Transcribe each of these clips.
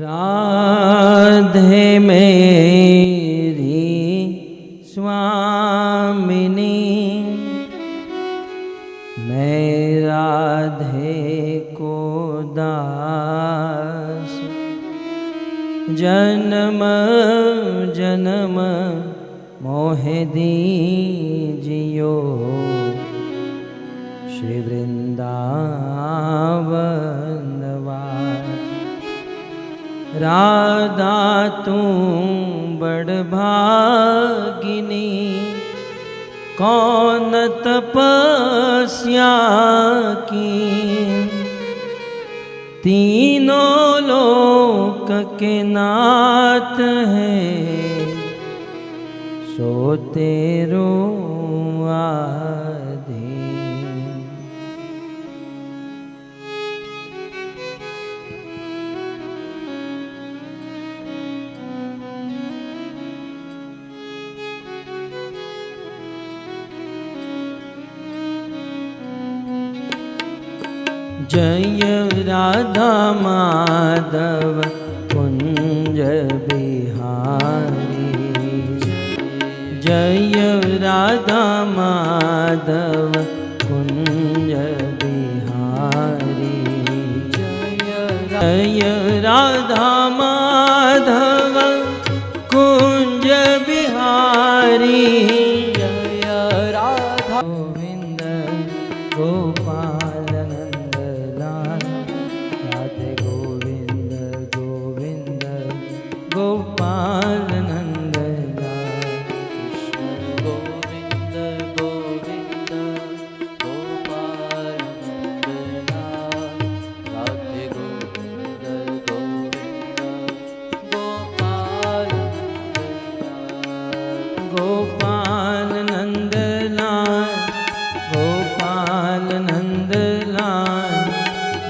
राधे मेरी स्वामिनी, मैं राधे को दास, जन्म जन्म मोहे दीजियो श्री वृंदावन वास। राधा तू बड़ भागिनी, कौन तपस्या की, तीनों लोक के नाथ है, सो तेरो आधीन। जय राधा माधव कुंज बिहारी, जय राधा माधव कुंज बिहारी, जय राधा माधव कुंज बिहारी, जय राधा गोविंद गोपाल नंद लाल, राधे गोविंद गोविंद गोपाल नंद लाल, कृष्ण गोविंद गोविंद गोपाल नंद लाल, राधे गोविंद गोविंद गोपाल नंद लाल, गोपाल नंद लाल, गोपाल नंद लाल,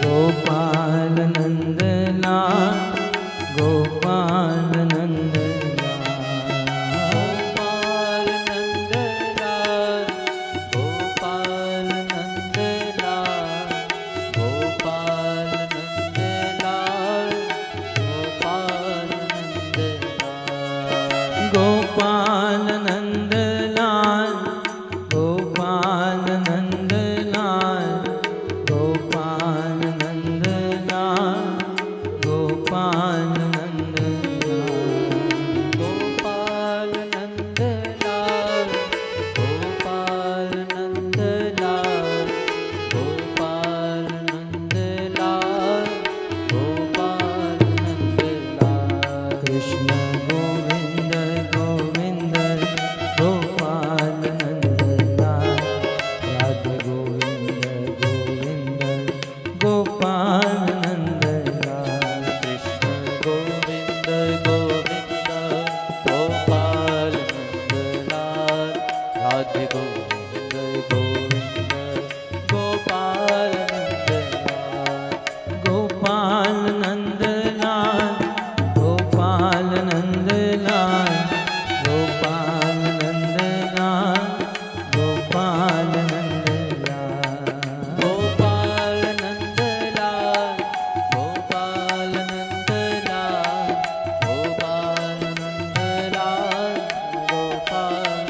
गोपाल नंद लाल, गोपाल नंद लाल, गोपाल नंद लाल, गोपाल नंद लाल, गोपाल नंद लाल, गोपाल नंद लाल, गोपाल नंद लाल, गोपाल नंद लाल, गोपाल नंद लाल, गोपाल नंद लाल, गोपाल नंद लाल, कृष्ण गोविंद गोविंद गोपाल नंद लाल, राधे गोविंद गोविंद गोपाल नंद लाल, कृष्ण गोविंद गोविंद गोपाल नंद लाल, राधे गोविंद गोविंद गोपाल नंद लाल, गोपाल नंद लाल, गोपाल नंद लाल, गोपाल नंद लाल, गोपाल नंद लाल, गोपाल नंद लाल, गोपाल नंद लाल, गोपाल नंद लाल, गोपाल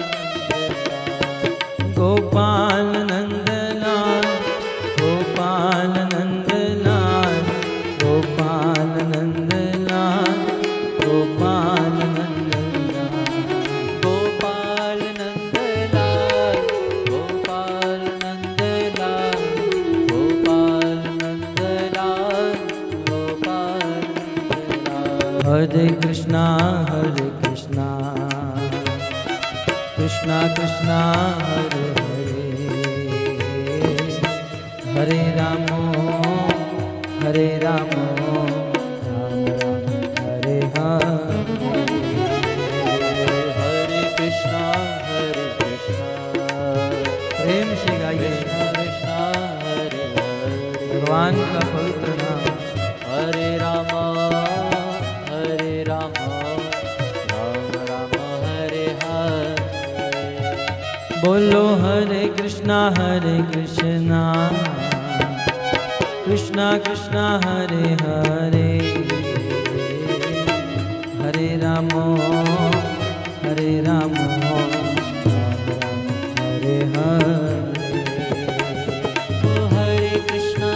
नंद लाल, गोपाल नंद लाल, गोपाल नंद लाल, गोपाल नंद लाल, गोपाल नंद लाल, गोपाल नंद लाल, गोपाल नंद लाल, हरे कृष्णा कृष्णा कृष्णा हरे हरे, हरे रामो राम राम हरे हरे, हरे कृष्णा प्रेम से गाइए, कृष्णा हरे हरे, भगवान का पवित्र नाम, हरे राम राम राम हरे हरे, बोलो हरे कृष्णा कृष्णा कृष्णा हरे हरे, रामो हरे रामो हरे हरे। हरे कृष्णा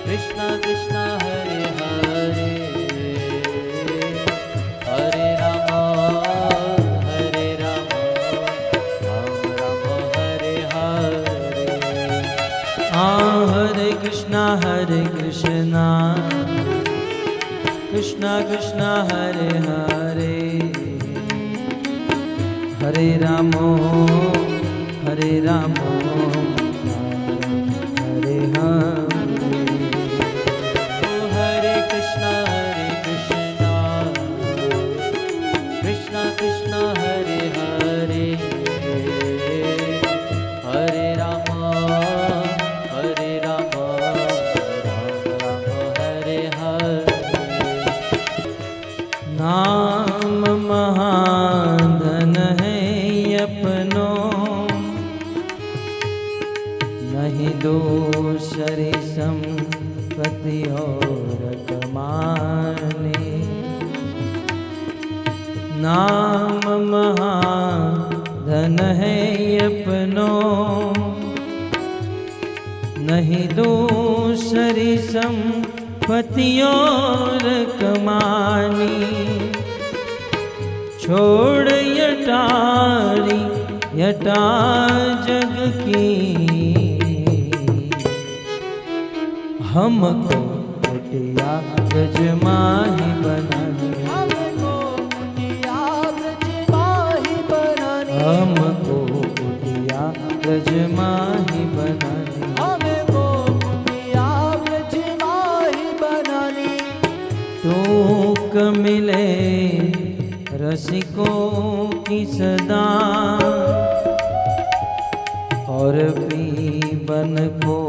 कृष्णा कृष्णा हरे हरे, हरे राम राम राम हरे हरे। हरे कृष्णा कृष्णा कृष्णा हरे हरे, हरे रामो हरे रामो हरे हरे। हरे कृष्णा कृष्णा कृष्णा हरे हरे, हरे राम राम राम हरे हरे। नाम महाधन है अपनो, नहीं दूसरी संपत्ति और कमाने। नाम महाधन है अपनो, नहीं दूसरी संपत्ति और कमानी। छोड़ यटा जग की, हमको कुटिया ब्रज माही बनानी। हमको कुटिया ब्रज माही बनानी, हमको कुटिया ब्रज माही बनानी। हमको कुटिया ब्रज माही बनानी। टूक मिले रसिकों की सदा, और पीबन को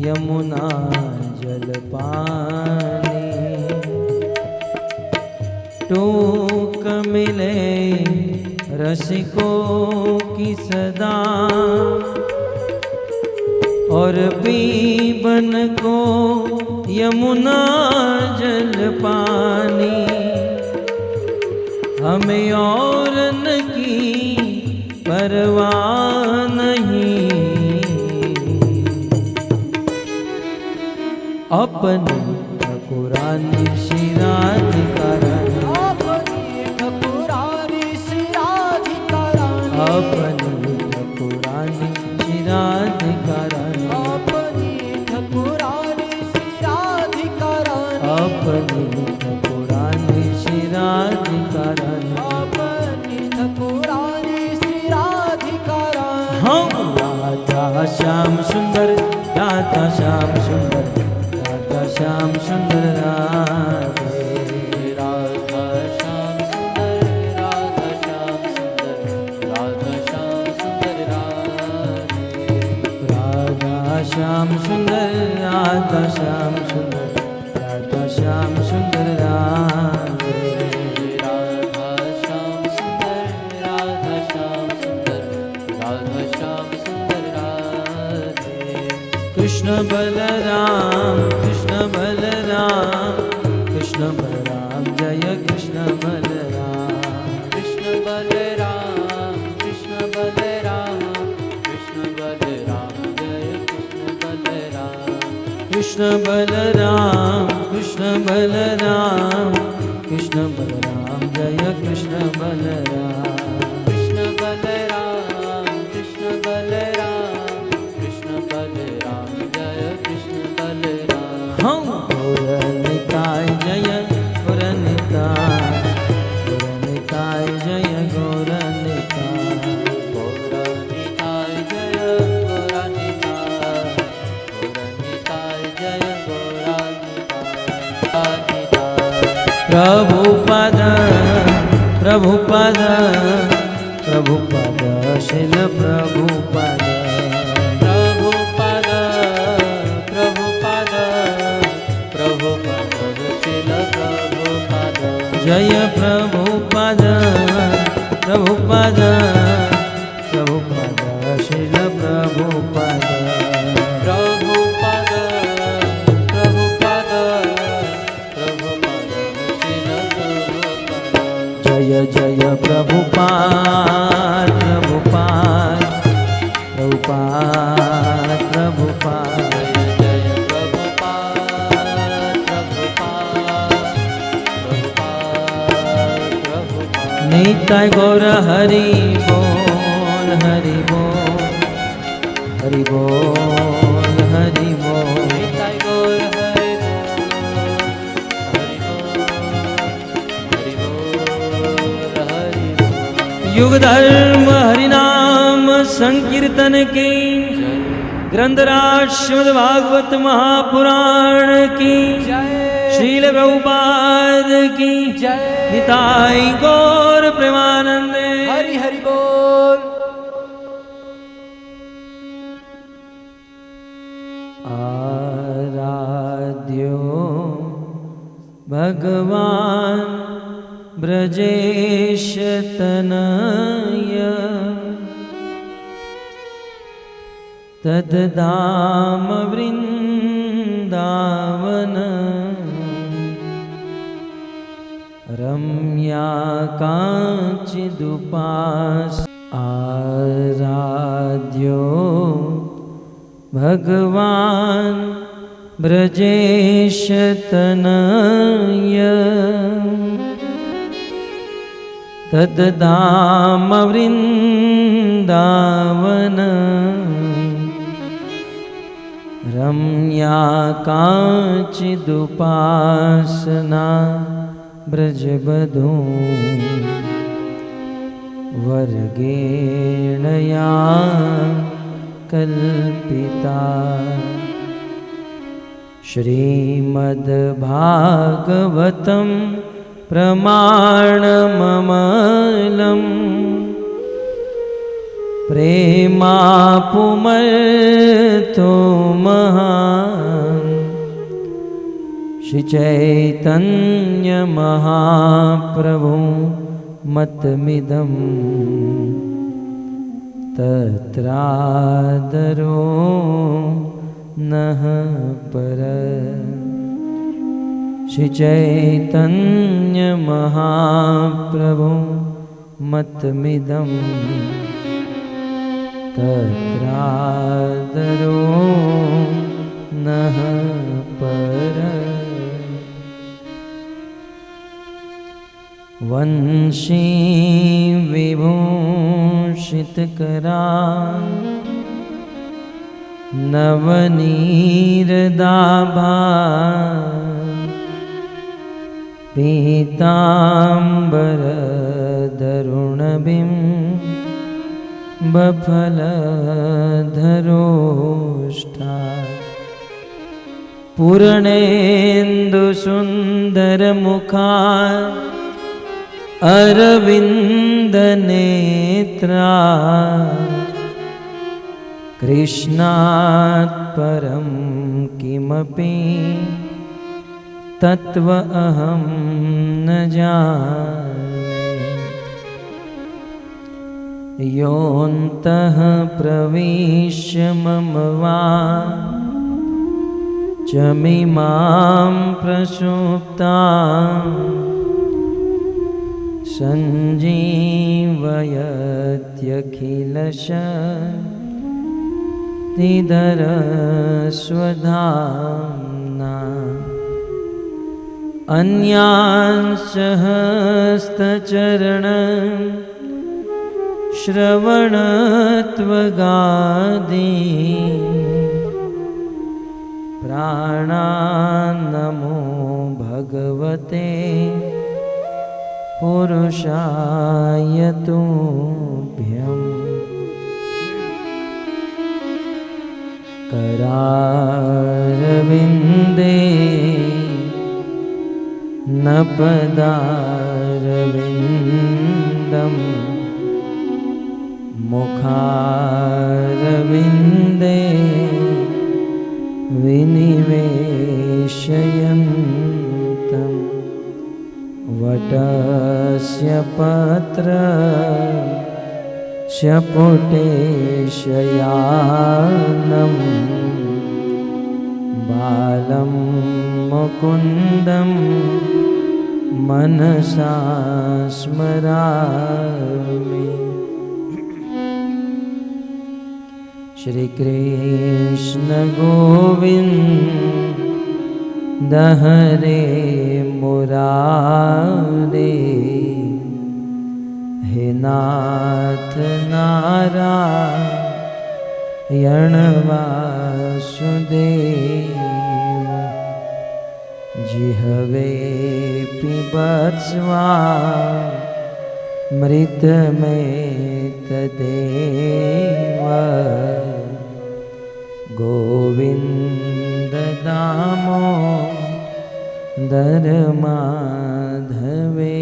यमुना जल पानी। टूक मिले रसिकों की सदा, और पीबन को यमुना जल पानी। हमें और न की परवाह नहीं, अपने ठकुरानी श्री राधिका रानी। अपनी ठकुरानी श्री राधिका रानी, अपनी ठकुरानी श्री राधिका रानी। अपनी ठकुरानी श्री राधिका रानी, अपनी ठकुरानी श्री राधिका रानी। अपनी ठकुरानी श्री राधिका रानी। हम राधा श्याम सुंदर, राधा श्याम सुंदर, राधा श्याम सुंदर राधे। राधा श्याम सुंदर, राधा श्याम सुंदर, राधा श्याम सुंदर राधे। राधा श्याम सुंदर, राधा श्याम सुंदर, राधा श्याम सुंदर राधे। राधा श्याम सुंदर, राधा श्याम सुंदर, राधा श्याम सुंदर राधे। कृष्ण बलराम, कृष्ण बलराम, कृष्ण बलराम, जय कृष्ण बलराम। कृष्ण बलराम, कृष्ण बलराम, कृष्ण बलराम, जय कृष्ण बलराम। कृष्ण बलराम, कृष्ण बलराम, कृष्ण बलराम, जय कृष्ण बलराम। कृष्ण बलराम, कृष्ण बलराम, कृष्ण बलराम, जय कृष्ण बलराम। हम गौरनिताय जय गौरनिताय, गौरनिताय जय गौरनिताय। गौरनिताय जय गौरनिताय, गौरनिताय जय गौरनिताय। प्रभुपद प्रभुपद प्रभुपद शिल प्रभुपद। प्रभुपद प्रभुपद प्रभुपद शिल प्रभुपद। जय प्रभुपद प्रभुपद प्रभुपद शिल प्रभुपद। प्रभुपद प्रभुपद प्रभुपद निताय गौर हरि बोल हरि बोल हरि बोल हरि बोल निताय गौर हरि बोल हरि बोल हरि बोल। युग धर्म हरिनाम संकीर्तन की ग्रंथराज श्रीमद् भागवत महापुराण की श्रील प्रभुपाद की निताई गौर प्रेमानंद हरि हरि बोल। आराध्यो भगवान ब्रजेश तनय तद्धाम वृंदावन रम्या काचिदुपास आराध्यो भगवान ब्रजेश तनय तद्धाम वृंदावन रम्या काचिदुपासना ब्रजबधू वर्गेणया कल्पिता श्रीमद्भागवतं प्रमाणममलम् प्रेमापुमर्तो महान् श्रीचैतन्य महाप्रभु मतमिदं तत्रादरो नः पर श्रीचैतन्य महाप्रभु मतमिदं तत्रादरो नः पर वंशी विभूषितकरा नवनीरदाभा पीताम्बरधरुणबिं बफलधरोष्ठा पूर्णेन्दुसुन्दरमुखा अरविन्दनेत्रा कृष्णात् परं किमपि तत्त्व अहं न जाने योऽन्तः प्रविश्य मम वाचमिमां प्रसुप्तां सञ्जीवयत्यखिलशक्तिधरस्वधाम्ना अन्यांशहस्तचरण श्रवणत्वगादि प्राणान्नमो भगवते पुरुषाय तुभ्यं करारविन्दे न पदारविन्दम् मुखारविन्दे विनिवेशयन्तम् वटस्य पत्रस्य पुटेशयानं बालं मुकुन्दं मनसा स्मरामि श्री कृष्ण गोविंद हरे मुरारे नाथ नारायण वासुदेव जिहवे पिबत्स्वा मृत में तदेव गोविंद दामोदर माधवे।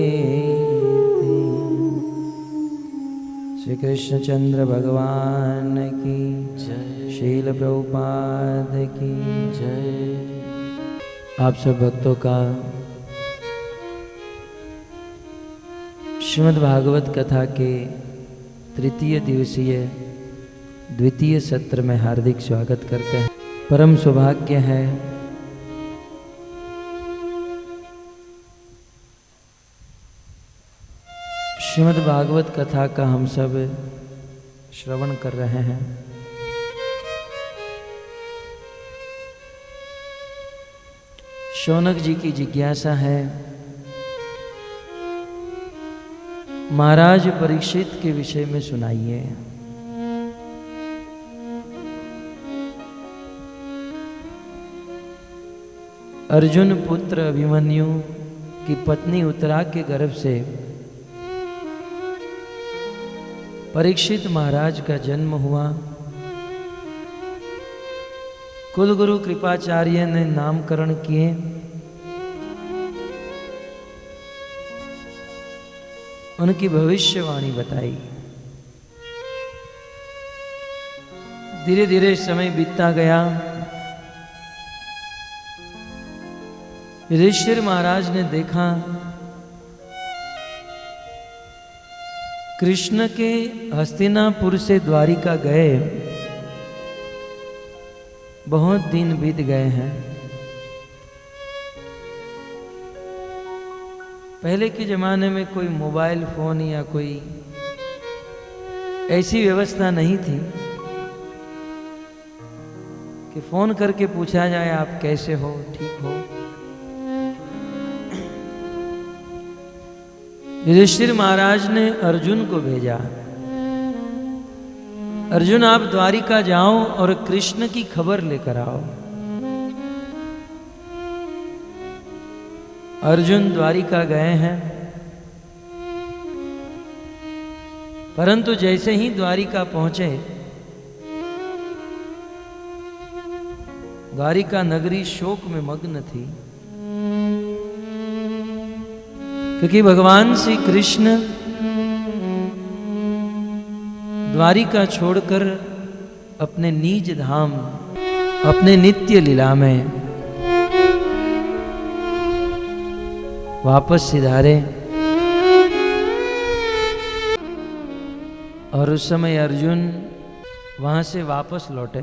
श्री कृष्णचंद्र भगवान की जय, शील प्रभुपाद की जय। आप सब भक्तों का श्रीमद् भागवत कथा के तृतीय दिवसीय द्वितीय सत्र में हार्दिक स्वागत करते हैं। परम सौभाग्य है श्रीमद् भागवत कथा का हम सब श्रवण कर रहे हैं। शौनक जी की जिज्ञासा है, महाराज परीक्षित के विषय में सुनाइए। अर्जुन पुत्र अभिमन्यु की पत्नी उत्तरा के गर्भ से परीक्षित महाराज का जन्म हुआ। कुलगुरु कृपाचार्य ने नामकरण किए। उनकी भविष्यवाणी बताई। धीरे धीरे समय बीतता गया। युधिष्ठिर महाराज ने देखा कृष्ण के हस्तिनापुर से द्वारिका गए बहुत दिन बीत गए हैं। पहले के जमाने में कोई मोबाइल फोन या कोई ऐसी व्यवस्था नहीं थी कि फोन करके पूछा जाए आप कैसे हो, ठीक हो। युधिष्ठिर महाराज ने अर्जुन को भेजा, अर्जुन आप द्वारिका जाओ और कृष्ण की खबर लेकर आओ। अर्जुन द्वारिका गए हैं, परंतु जैसे ही द्वारिका पहुंचे द्वारिका नगरी शोक में मग्न थी, क्योंकि भगवान श्री कृष्ण द्वारिका छोड़कर अपने निज धाम अपने नित्य लीला में वापस सिधारे। और उस समय अर्जुन वहां से वापस लौटे।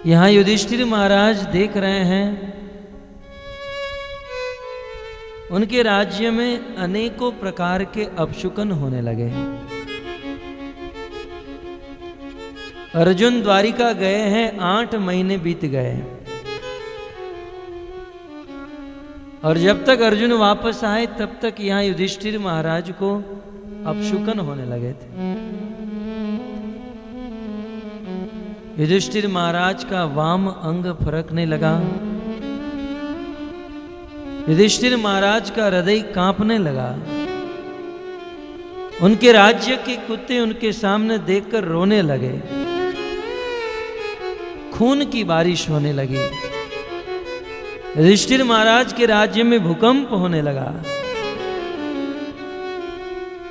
यहां युधिष्ठिर महाराज देख रहे हैं उनके राज्य में अनेकों प्रकार के अपशुकन होने लगे। अर्जुन द्वारिका गए हैं, 8 महीने बीत गए और जब तक अर्जुन वापस आए तब तक यहां युधिष्ठिर महाराज को अपशुकन होने लगे थे। युधिष्ठिर महाराज का वाम अंग फरकने लगा। युधिष्ठिर महाराज का हृदय कांपने लगा। उनके राज्य के कुत्ते उनके सामने देखकर रोने लगे। खून की बारिश होने लगी। युधिष्ठिर महाराज के राज्य में भूकंप होने लगा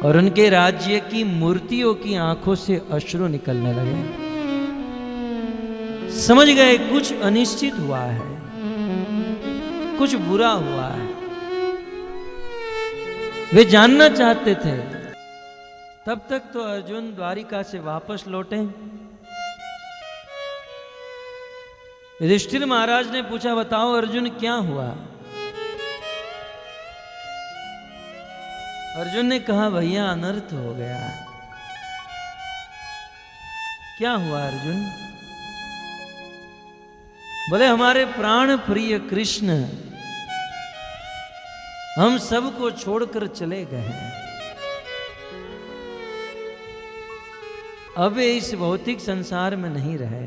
और उनके राज्य की मूर्तियों की आंखों से अश्रु निकलने लगे। समझ गए कुछ अनिश्चित हुआ है, कुछ बुरा हुआ है। वे जानना चाहते थे। तब तक तो अर्जुन द्वारिका से वापस लौटे। युधिष्ठिर महाराज ने पूछा, बताओ अर्जुन क्या हुआ? अर्जुन ने कहा, भैया अनर्थ हो गया। क्या हुआ अर्जुन? बोले, हमारे प्राण प्रिय कृष्ण हम सबको छोड़कर चले गए हैं। अब इस भौतिक संसार में नहीं रहे।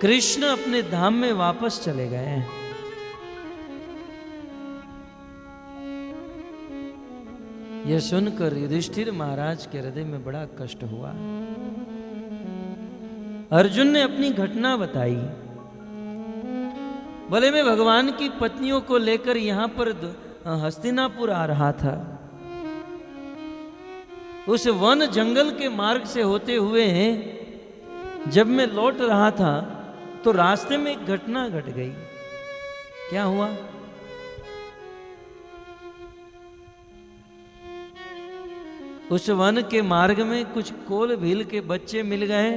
कृष्ण अपने धाम में वापस चले गए हैं। यह सुनकर युधिष्ठिर महाराज के हृदय में बड़ा कष्ट हुआ। अर्जुन ने अपनी घटना बताई। बोले, मैं भगवान की पत्नियों को लेकर यहां पर हस्तिनापुर आ रहा था। उस वन जंगल के मार्ग से होते हुए जब मैं लौट रहा था तो रास्ते में एक घटना घट गई। क्या हुआ? उस वन के मार्ग में कुछ कोल भील के बच्चे मिल गए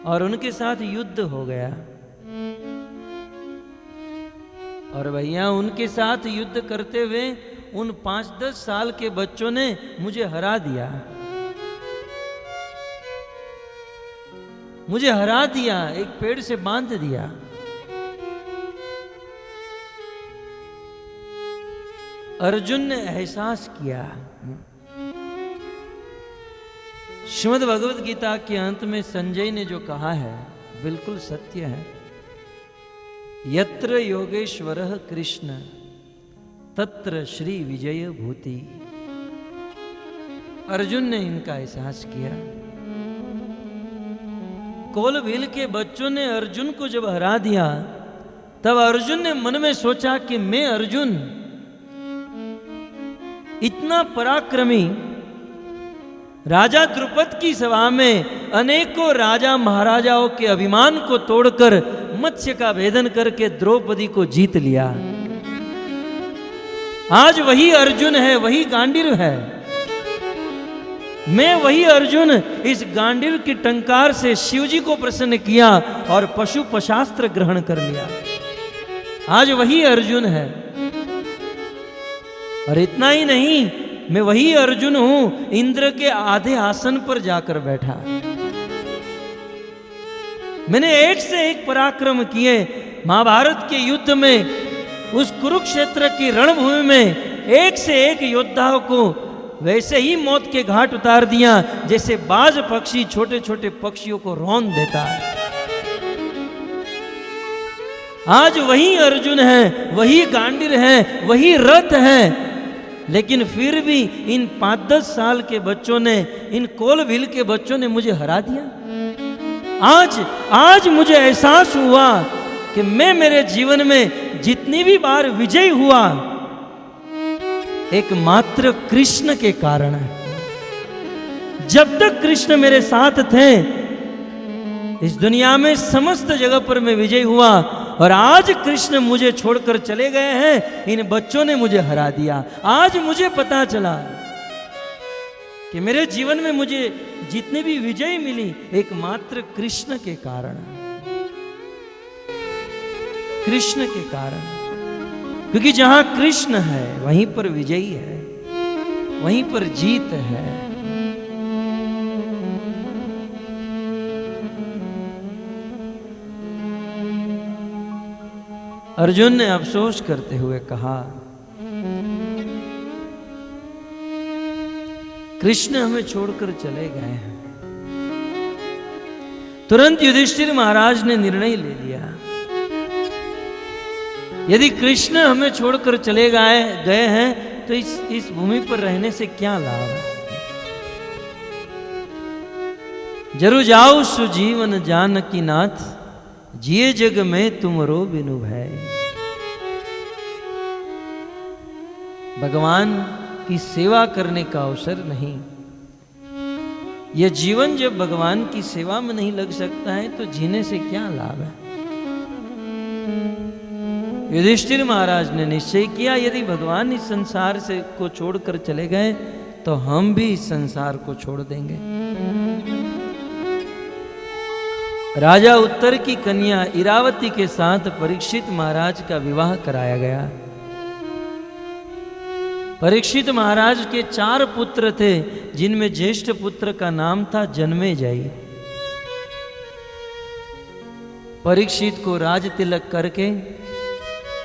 और उनके साथ युद्ध हो गया। और भैया उनके साथ युद्ध करते हुए उन 5-10 साल के बच्चों ने मुझे हरा दिया। मुझे हरा दिया, एक पेड़ से बांध दिया। अर्जुन ने एहसास किया। श्रीमद् भगवद गीता के अंत में संजय ने जो कहा है बिल्कुल सत्य है। यत्र योगेश्वरः कृष्ण तत्र श्री विजय भूति। अर्जुन ने इनका एहसास किया। कोल भील के बच्चों ने अर्जुन को जब हरा दिया तब अर्जुन ने मन में सोचा कि मैं अर्जुन इतना पराक्रमी, राजा द्रुपद की सभा में अनेकों राजा महाराजाओं के अभिमान को तोड़कर मत्स्य का भेदन करके द्रौपदी को जीत लिया। आज वही अर्जुन है, वही गांडीव है। मैं वही अर्जुन इस गांडीव की टंकार से शिवजी को प्रसन्न किया और पशु पशास्त्र ग्रहण कर लिया। आज वही अर्जुन है। और इतना ही नहीं, मैं वही अर्जुन हूं इंद्र के आधे आसन पर जाकर बैठा। मैंने एक से एक पराक्रम किए। महाभारत के युद्ध में उस कुरुक्षेत्र की रणभूमि में एक से एक योद्धाओं को वैसे ही मौत के घाट उतार दिया जैसे बाज पक्षी छोटे छोटे पक्षियों को रौंद देता है। आज वही अर्जुन है, वही गांडीव है, वही रथ है। लेकिन फिर भी इन 5-10 साल के बच्चों ने, इन कोल भील के बच्चों ने मुझे हरा दिया। आज मुझे एहसास हुआ कि मैं मेरे जीवन में जितनी भी बार विजयी हुआ एकमात्र कृष्ण के कारण है। जब तक कृष्ण मेरे साथ थे इस दुनिया में समस्त जगह पर मैं विजयी हुआ। और आज कृष्ण मुझे छोड़कर चले गए हैं, इन बच्चों ने मुझे हरा दिया। आज मुझे पता चला कि मेरे जीवन में मुझे जितनी भी विजय मिली एकमात्र कृष्ण के कारण, कृष्ण के कारण। क्योंकि जहां कृष्ण है वहीं पर विजयी है, वहीं पर जीत है। अर्जुन ने अफसोस करते हुए कहा, कृष्ण हमें छोड़कर चले गए हैं। तुरंत युधिष्ठिर महाराज ने निर्णय ले लिया, यदि कृष्ण हमें छोड़कर चले गए हैं तो इस भूमि पर रहने से क्या लाभ है। जरु जाओ सुजीवन जानकी नाथ, जिए जग में तुम रो बिनु भय। भगवान की सेवा करने का अवसर नहीं। यह जीवन जब भगवान की सेवा में नहीं लग सकता है तो जीने से क्या लाभ है। युधिष्ठिर महाराज ने निश्चय किया, यदि भगवान इस संसार से को छोड़कर चले गए तो हम भी इस संसार को छोड़ देंगे। राजा उत्तर की कन्या इरावती के साथ परीक्षित महाराज का विवाह कराया गया। परीक्षित महाराज के 4 पुत्र थे, जिनमें ज्येष्ठ पुत्र का नाम था जन्मेजय। परीक्षित को राज तिलक करके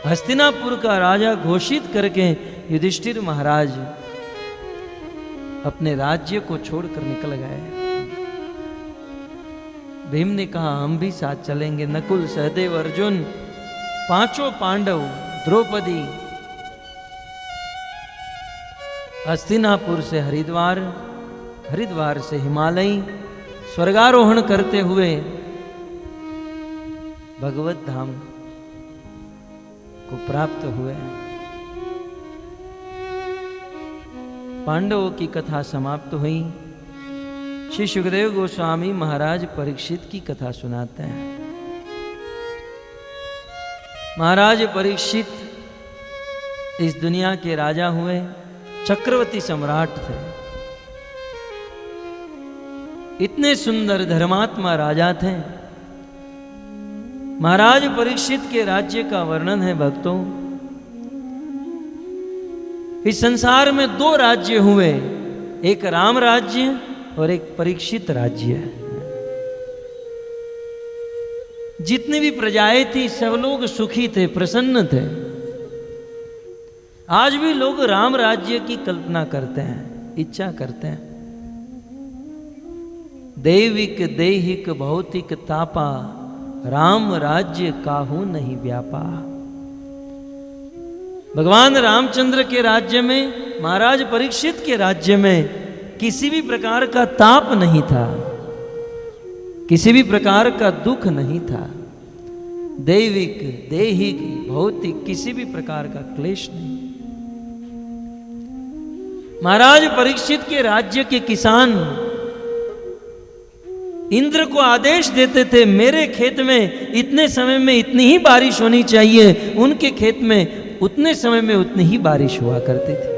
हस्तिनापुर का राजा घोषित करके युधिष्ठिर महाराज अपने राज्य को छोड़कर निकल गए। भीम ने कहा हम भी साथ चलेंगे। नकुल, सहदेव, अर्जुन, पांचों पांडव, द्रौपदी हस्तिनापुर से हरिद्वार, हरिद्वार से हिमालय स्वर्गारोहण करते हुए भगवत धाम को प्राप्त हुए। पांडवों की कथा समाप्त हुई। श्री सुखदेव गोस्वामी महाराज परीक्षित की कथा सुनाते हैं। महाराज परीक्षित इस दुनिया के राजा हुए, चक्रवर्ती सम्राट थे। इतने सुंदर धर्मात्मा राजा थे। महाराज परीक्षित के राज्य का वर्णन है भक्तों। इस संसार में दो राज्य हुए, एक राम राज्य और एक परीक्षित राज्य। जितनी भी प्रजाएं थी सब लोग सुखी थे, प्रसन्न थे। आज भी लोग राम राज्य की कल्पना करते हैं, इच्छा करते हैं। दैविक देहिक भौतिक तापा, राम राज्य काहू नहीं व्यापा। भगवान रामचंद्र के राज्य में, महाराज परीक्षित के राज्य में किसी भी प्रकार का ताप नहीं था, किसी भी प्रकार का दुख नहीं था। दैविक देहिक भौतिक किसी भी प्रकार का क्लेश नहीं। महाराज परीक्षित के राज्य के किसान इंद्र को आदेश देते थे, मेरे खेत में इतने समय में इतनी ही बारिश होनी चाहिए, उनके खेत में उतने समय में उतनी ही बारिश हुआ करती थी।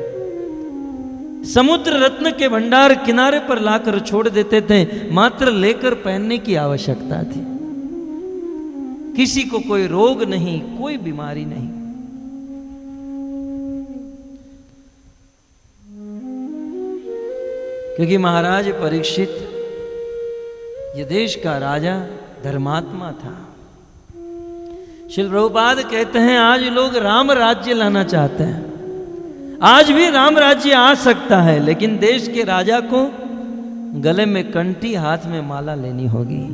समुद्र रत्न के भंडार किनारे पर लाकर छोड़ देते थे, मात्र लेकर पहनने की आवश्यकता थी। किसी को कोई रोग नहीं, कोई बीमारी नहीं। क्योंकि महाराज परीक्षित ये देश का राजा धर्मात्मा था। श्रील प्रभुपाद कहते हैं आज लोग राम राज्य लाना चाहते हैं। आज भी राम राज्य आ सकता है, लेकिन देश के राजा को गले में कंठी, हाथ में माला लेनी होगी।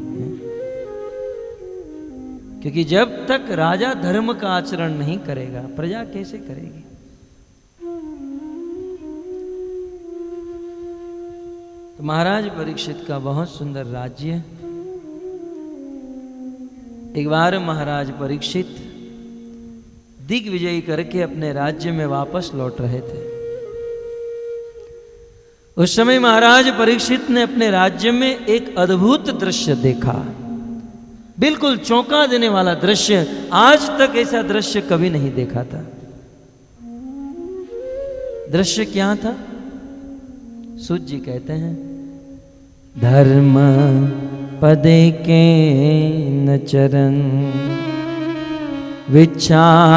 क्योंकि जब तक राजा धर्म का आचरण नहीं करेगा, प्रजा कैसे करेगी? तो महाराज परीक्षित का बहुत सुंदर राज्य। एक बार महाराज परीक्षित दिग्विजय करके अपने राज्य में वापस लौट रहे थे। उस समय महाराज परीक्षित ने अपने राज्य में एक अद्भुत दृश्य देखा, बिल्कुल चौंका देने वाला दृश्य। आज तक ऐसा दृश्य कभी नहीं देखा था। दृश्य क्या था? सूत जी कहते हैं, धर्म पदे के न चरण विच्छायामुशलभ्यगाम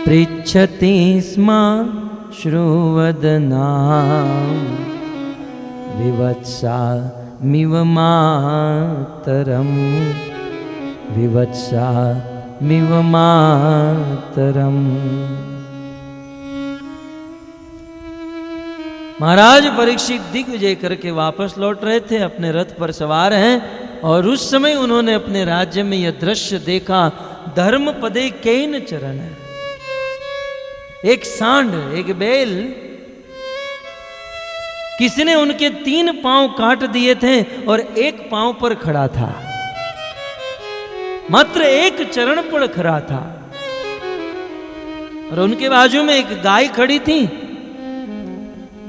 पृच्छति स्म श्रुवदनाम विवत्सामिव मातरम विवत्सामिव मातरम। महाराज परीक्षित दिग्विजय करके वापस लौट रहे थे, अपने रथ पर सवार हैं, और उस समय उन्होंने अपने राज्य में यह दृश्य देखा। धर्म पदे केन चरण, एक सांड, एक बैल, किसी ने उनके 3 पांव काट दिए थे और एक पांव पर खड़ा था, मात्र एक चरण पर खड़ा था। और उनके बाजू में एक गाय खड़ी थी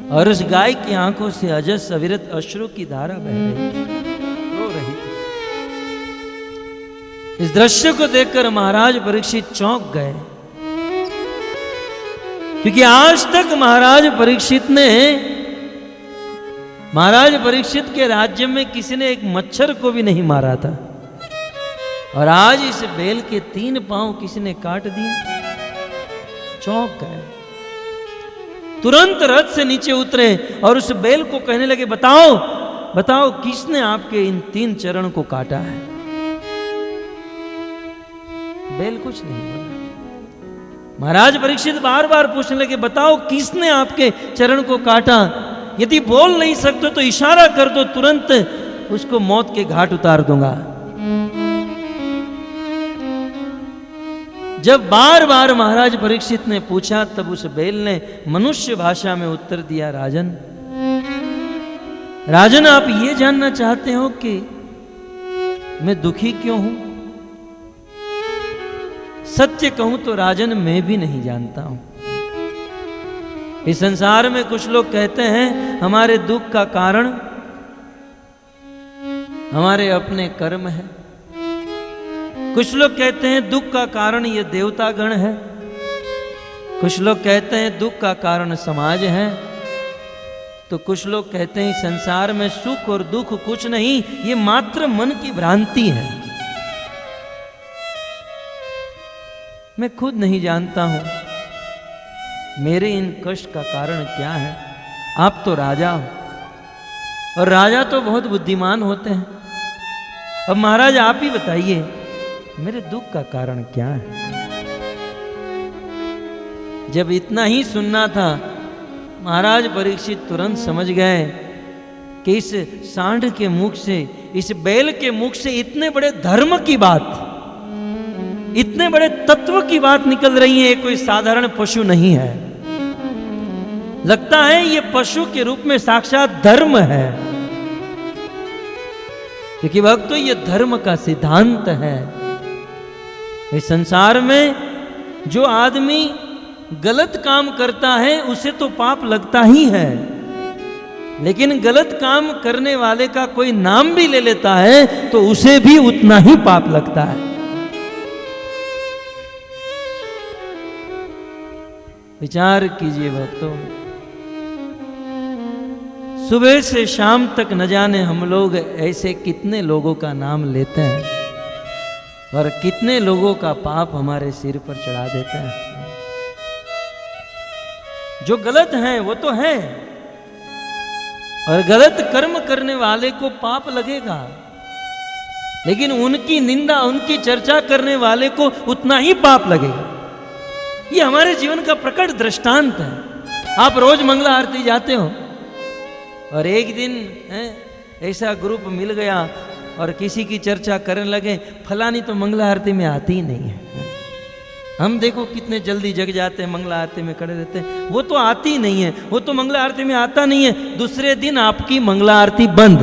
और उस गाय की आंखों से अजस अविरत अश्रु की धारा बह रही थी, रो रही थी। इस दृश्य को देखकर महाराज परीक्षित चौंक गए, क्योंकि आज तक महाराज परीक्षित के राज्य में किसी ने एक मच्छर को भी नहीं मारा था, और आज इस बैल के 3 पांव किसी ने काट दिए। चौंक गए, तुरंत रथ से नीचे उतरे और उस बैल को कहने लगे, बताओ बताओ किसने आपके इन 3 चरण को काटा है? बैल कुछ नहीं बोला। महाराज परीक्षित बार बार पूछने लगे, बताओ किसने आपके चरण को काटा? यदि बोल नहीं सकते तो इशारा कर दो, तुरंत उसको मौत के घाट उतार दूंगा। जब बार बार महाराज परीक्षित ने पूछा, तब उस बैल ने मनुष्य भाषा में उत्तर दिया, राजन आप ये जानना चाहते हो कि मैं दुखी क्यों हूं? सत्य कहूं तो राजन मैं भी नहीं जानता हूं। इस संसार में कुछ लोग कहते हैं हमारे दुख का कारण हमारे अपने कर्म है। कुछ लोग कहते हैं दुख का कारण ये देवतागण है। कुछ लोग कहते हैं दुख का कारण समाज है। तो कुछ लोग कहते हैं संसार में सुख और दुख कुछ नहीं, ये मात्र मन की भ्रांति है। मैं खुद नहीं जानता हूं मेरे इन कष्ट का कारण क्या है। आप तो राजा हो, और राजा तो बहुत बुद्धिमान होते हैं। अब महाराज आप ही बताइए मेरे दुख का कारण क्या है? जब इतना ही सुनना था, महाराज परीक्षित तुरंत समझ गए कि इस सांड के मुख से, इस बैल के मुख से इतने बड़े धर्म की बात, इतने बड़े तत्व की बात निकल रही है। कोई साधारण पशु नहीं है, लगता है ये पशु के रूप में साक्षात धर्म है। क्योंकि भक्तों ये धर्म का सिद्धांत है। इस संसार में जो आदमी गलत काम करता है उसे तो पाप लगता ही है, लेकिन गलत काम करने वाले का कोई नाम भी ले लेता है तो उसे भी उतना ही पाप लगता है। विचार कीजिए भक्तों, सुबह से शाम तक न जाने हम लोग ऐसे कितने लोगों का नाम लेते हैं और कितने लोगों का पाप हमारे सिर पर चढ़ा देते हैं। जो गलत है वो तो है, और गलत कर्म करने वाले को पाप लगेगा, लेकिन उनकी निंदा, उनकी चर्चा करने वाले को उतना ही पाप लगेगा। ये हमारे जीवन का प्रकट दृष्टांत है। आप रोज मंगला आरती जाते हो, और एक दिन ऐसा ग्रुप मिल गया और किसी की चर्चा करने लगे, फलानी तो मंगला आरती में आती ही नहीं है। हम देखो कितने जल्दी जग जाते हैं, मंगला आरती में खड़े रहते हैं। वो तो आती ही नहीं है, वो तो मंगला आरती में आता नहीं है। दूसरे दिन आपकी मंगला आरती बंद,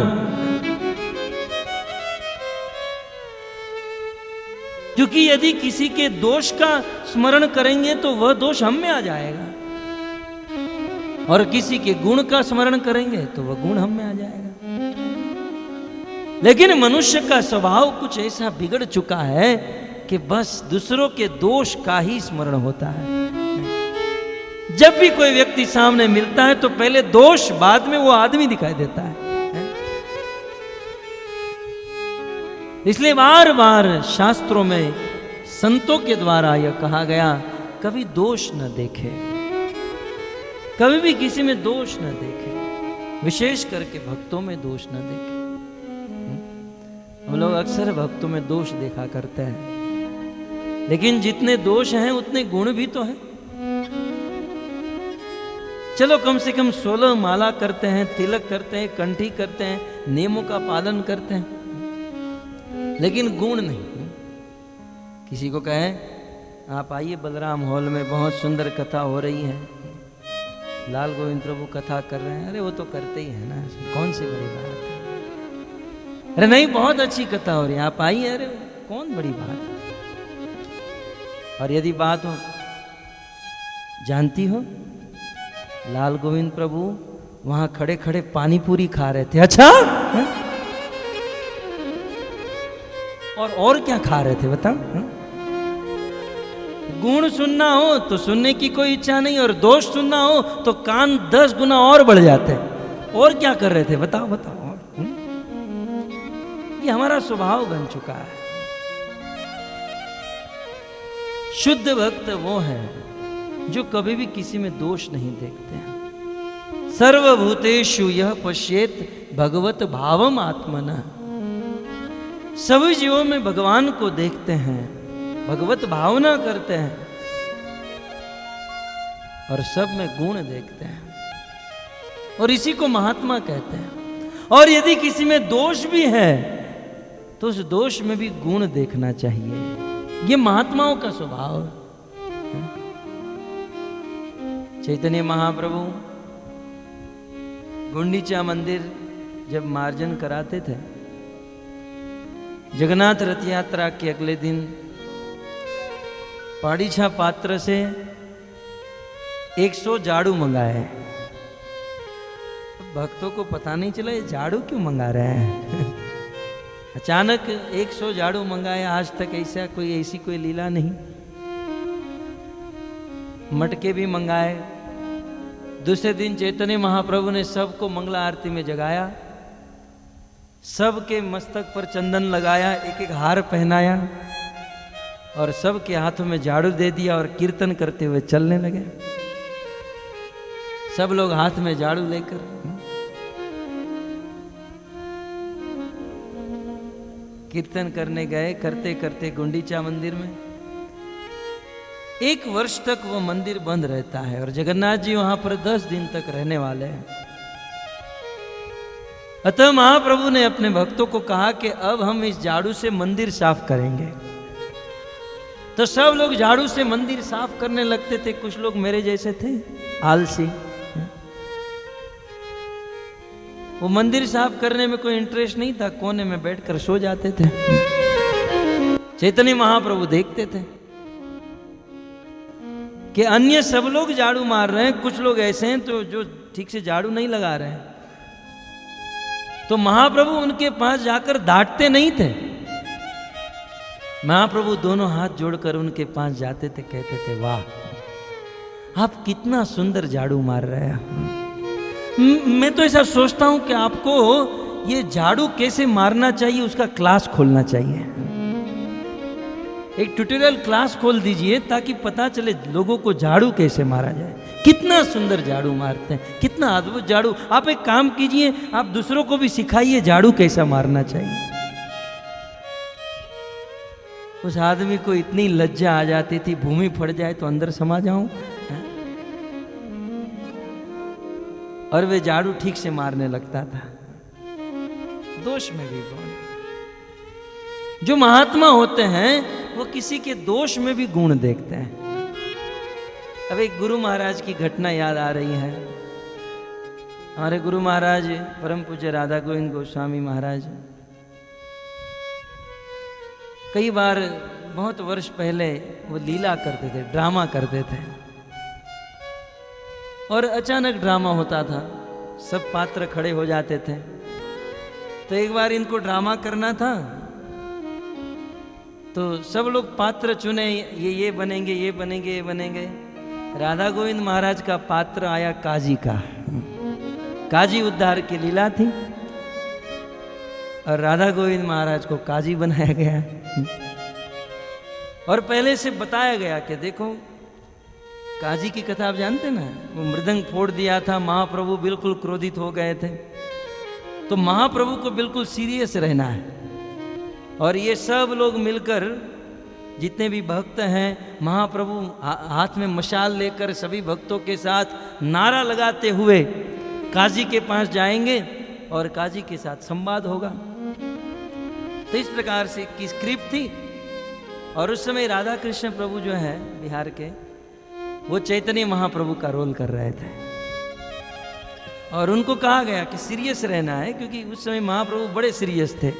क्योंकि यदि किसी के दोष का स्मरण करेंगे तो वह दोष हम में आ जाएगा, और किसी के गुण का स्मरण करेंगे तो वह गुण हम में आ जाएगा। लेकिन मनुष्य का स्वभाव कुछ ऐसा बिगड़ चुका है कि बस दूसरों के दोष का ही स्मरण होता है। जब भी कोई व्यक्ति सामने मिलता है तो पहले दोष, बाद में वो आदमी दिखाई देता है। इसलिए बार बार शास्त्रों में संतों के द्वारा यह कहा गया, कभी दोष न देखे, कभी भी किसी में दोष न देखे, विशेष करके भक्तों में दोष न देखे। हम लोग अक्सर भक्तों में दोष देखा करते हैं, लेकिन जितने दोष हैं उतने गुण भी तो हैं। चलो कम से कम 16 माला करते हैं, तिलक करते हैं, कंठी करते हैं, नियमों का पालन करते हैं, लेकिन गुण नहीं। किसी को कहे आप आइए बलराम हॉल में, बहुत सुंदर कथा हो रही है, लाल गोविंद प्रभु कथा कर रहे हैं। अरे वो तो करते ही है ना, कौन सी बड़ी बात है। अरे नहीं, बहुत अच्छी कथा हो रही है, आप आइए। अरे कौन बड़ी बात है। और यदि बात हो, जानती हो लाल गोविंद प्रभु वहां खड़े खड़े पानी पूरी खा रहे थे। अच्छा है? और क्या खा रहे थे बताओ। गुण सुनना हो तो सुनने की कोई इच्छा नहीं, और दोष सुनना हो तो कान 10 गुना और बढ़ जाते हैं। और क्या कर रहे थे बताओ बताओ। और ये हमारा स्वभाव बन चुका है। शुद्ध भक्त वो है जो कभी भी किसी में दोष नहीं देखते हैं। सर्वभूतेषु यह पश्येत भगवत भावम आत्मना। सभी जीवों में भगवान को देखते हैं, भगवत भावना करते हैं और सब में गुण देखते हैं, और इसी को महात्मा कहते हैं। और यदि किसी में दोष भी है तो उस दोष में भी गुण देखना चाहिए। ये महात्माओं का स्वभाव है। चैतन्य महाप्रभु गुंडीचा मंदिर जब मार्जन कराते थे, जगन्नाथ रथ यात्रा के अगले दिन पाड़ीछा पात्र से 100 झाड़ू मंगाए। भक्तों को पता नहीं चला ये झाड़ू क्यों मंगा रहे हैं। अचानक 100 झाड़ू मंगाए। आज तक ऐसी कोई लीला नहीं। मटके भी मंगाए। दूसरे दिन चैतन्य महाप्रभु ने सबको मंगला आरती में जगाया, सबके मस्तक पर चंदन लगाया, एक एक हार पहनाया और सबके हाथों में झाड़ू दे दिया और कीर्तन करते हुए चलने लगे। सब लोग हाथ में झाड़ू लेकर कीर्तन करने गए। करते करते गुंडीचा मंदिर में 1 वर्ष तक वो मंदिर बंद रहता है और जगन्नाथ जी वहां पर 10 दिन तक रहने वाले हैं। अतः महाप्रभु ने अपने भक्तों को कहा कि अब हम इस झाड़ू से मंदिर साफ करेंगे। तो सब लोग झाड़ू से मंदिर साफ करने लगते थे। कुछ लोग मेरे जैसे थे, आलसी। वो मंदिर साफ करने में कोई इंटरेस्ट नहीं था, कोने में बैठकर सो जाते थे। चैतन्य महाप्रभु देखते थे कि अन्य सब लोग झाड़ू मार रहे हैं, कुछ लोग ऐसे हैं तो जो ठीक से झाड़ू नहीं लगा रहे हैं। तो महाप्रभु उनके पास जाकर डांटते नहीं थे। महाप्रभु दोनों हाथ जोड़कर उनके पास जाते थे, कहते थे वाह आप कितना सुंदर झाड़ू मार रहे हैं। मैं तो ऐसा सोचता हूं कि आपको ये झाड़ू कैसे मारना चाहिए उसका क्लास खोलना चाहिए। एक ट्यूटोरियल क्लास खोल दीजिए ताकि पता चले लोगों को झाड़ू कैसे मारा जाए। कितना सुंदर झाड़ू मारते हैं, कितना अद्भुत झाड़ू। आप एक काम कीजिए, आप दूसरों को भी सिखाइए झाड़ू कैसा मारना चाहिए। उस आदमी को इतनी लज्जा आ जाती थी, भूमि फट जाए तो अंदर समा जाऊं, और वे झाड़ू ठीक से मारने लगता था। दोष में भी गुण। जो महात्मा होते हैं वो किसी के दोष में भी गुण देखते हैं। अब एक गुरु महाराज की घटना याद आ रही है। हमारे गुरु महाराज परम पूज्य राधा गोविंद गोस्वामी महाराज कई बार बहुत वर्ष पहले वो लीला करते थे, ड्रामा करते थे, और अचानक ड्रामा होता था, सब पात्र खड़े हो जाते थे। तो एक बार इनको ड्रामा करना था तो सब लोग पात्र चुने, ये बनेंगे, ये बनेंगे, ये बनेंगे। राधा गोविंद महाराज का पात्र आया काजी का। काजी उद्धार की लीला थी और राधा गोविंद महाराज को काजी बनाया गया और पहले से बताया गया कि देखो काजी की कथा आप जानते ना, वो मृदंग फोड़ दिया था, महाप्रभु बिल्कुल क्रोधित हो गए थे। तो महाप्रभु को बिल्कुल सीरियस रहना है और ये सब लोग मिलकर जितने भी भक्त हैं, महाप्रभु हाथ में मशाल लेकर सभी भक्तों के साथ नारा लगाते हुए काजी के पास जाएंगे और काजी के साथ संवाद होगा। तो इस प्रकार से की स्क्रिप्ट थी। और उस समय राधा कृष्ण प्रभु जो है बिहार के, वो चैतन्य महाप्रभु का रोल कर रहे थे और उनको कहा गया कि सीरियस रहना है, क्योंकि उस समय महाप्रभु बड़े सीरियस थे।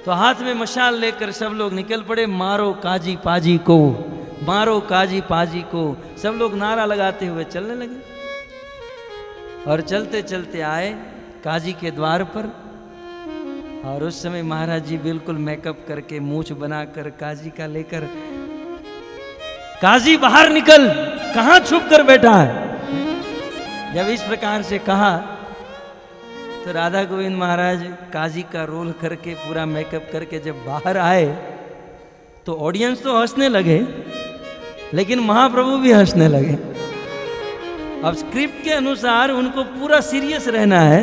तो हाथ में मशाल लेकर सब लोग निकल पड़े, मारो काजी पाजी को, मारो काजी पाजी को। सब लोग नारा लगाते हुए चलने लगे और चलते चलते आए काजी के द्वार पर। और उस समय महाराज जी बिल्कुल मेकअप करके मूछ बनाकर काजी का लेकर, काजी बाहर निकल, कहां छुप कर बैठा है। जब इस प्रकार से कहा तो राधा गोविंद महाराज काजी का रोल करके पूरा मेकअप करके जब बाहर आए तो ऑडियंस तो हंसने लगे, लेकिन महाप्रभु भी हंसने लगे। अब स्क्रिप्ट के अनुसार उनको पूरा सीरियस रहना है,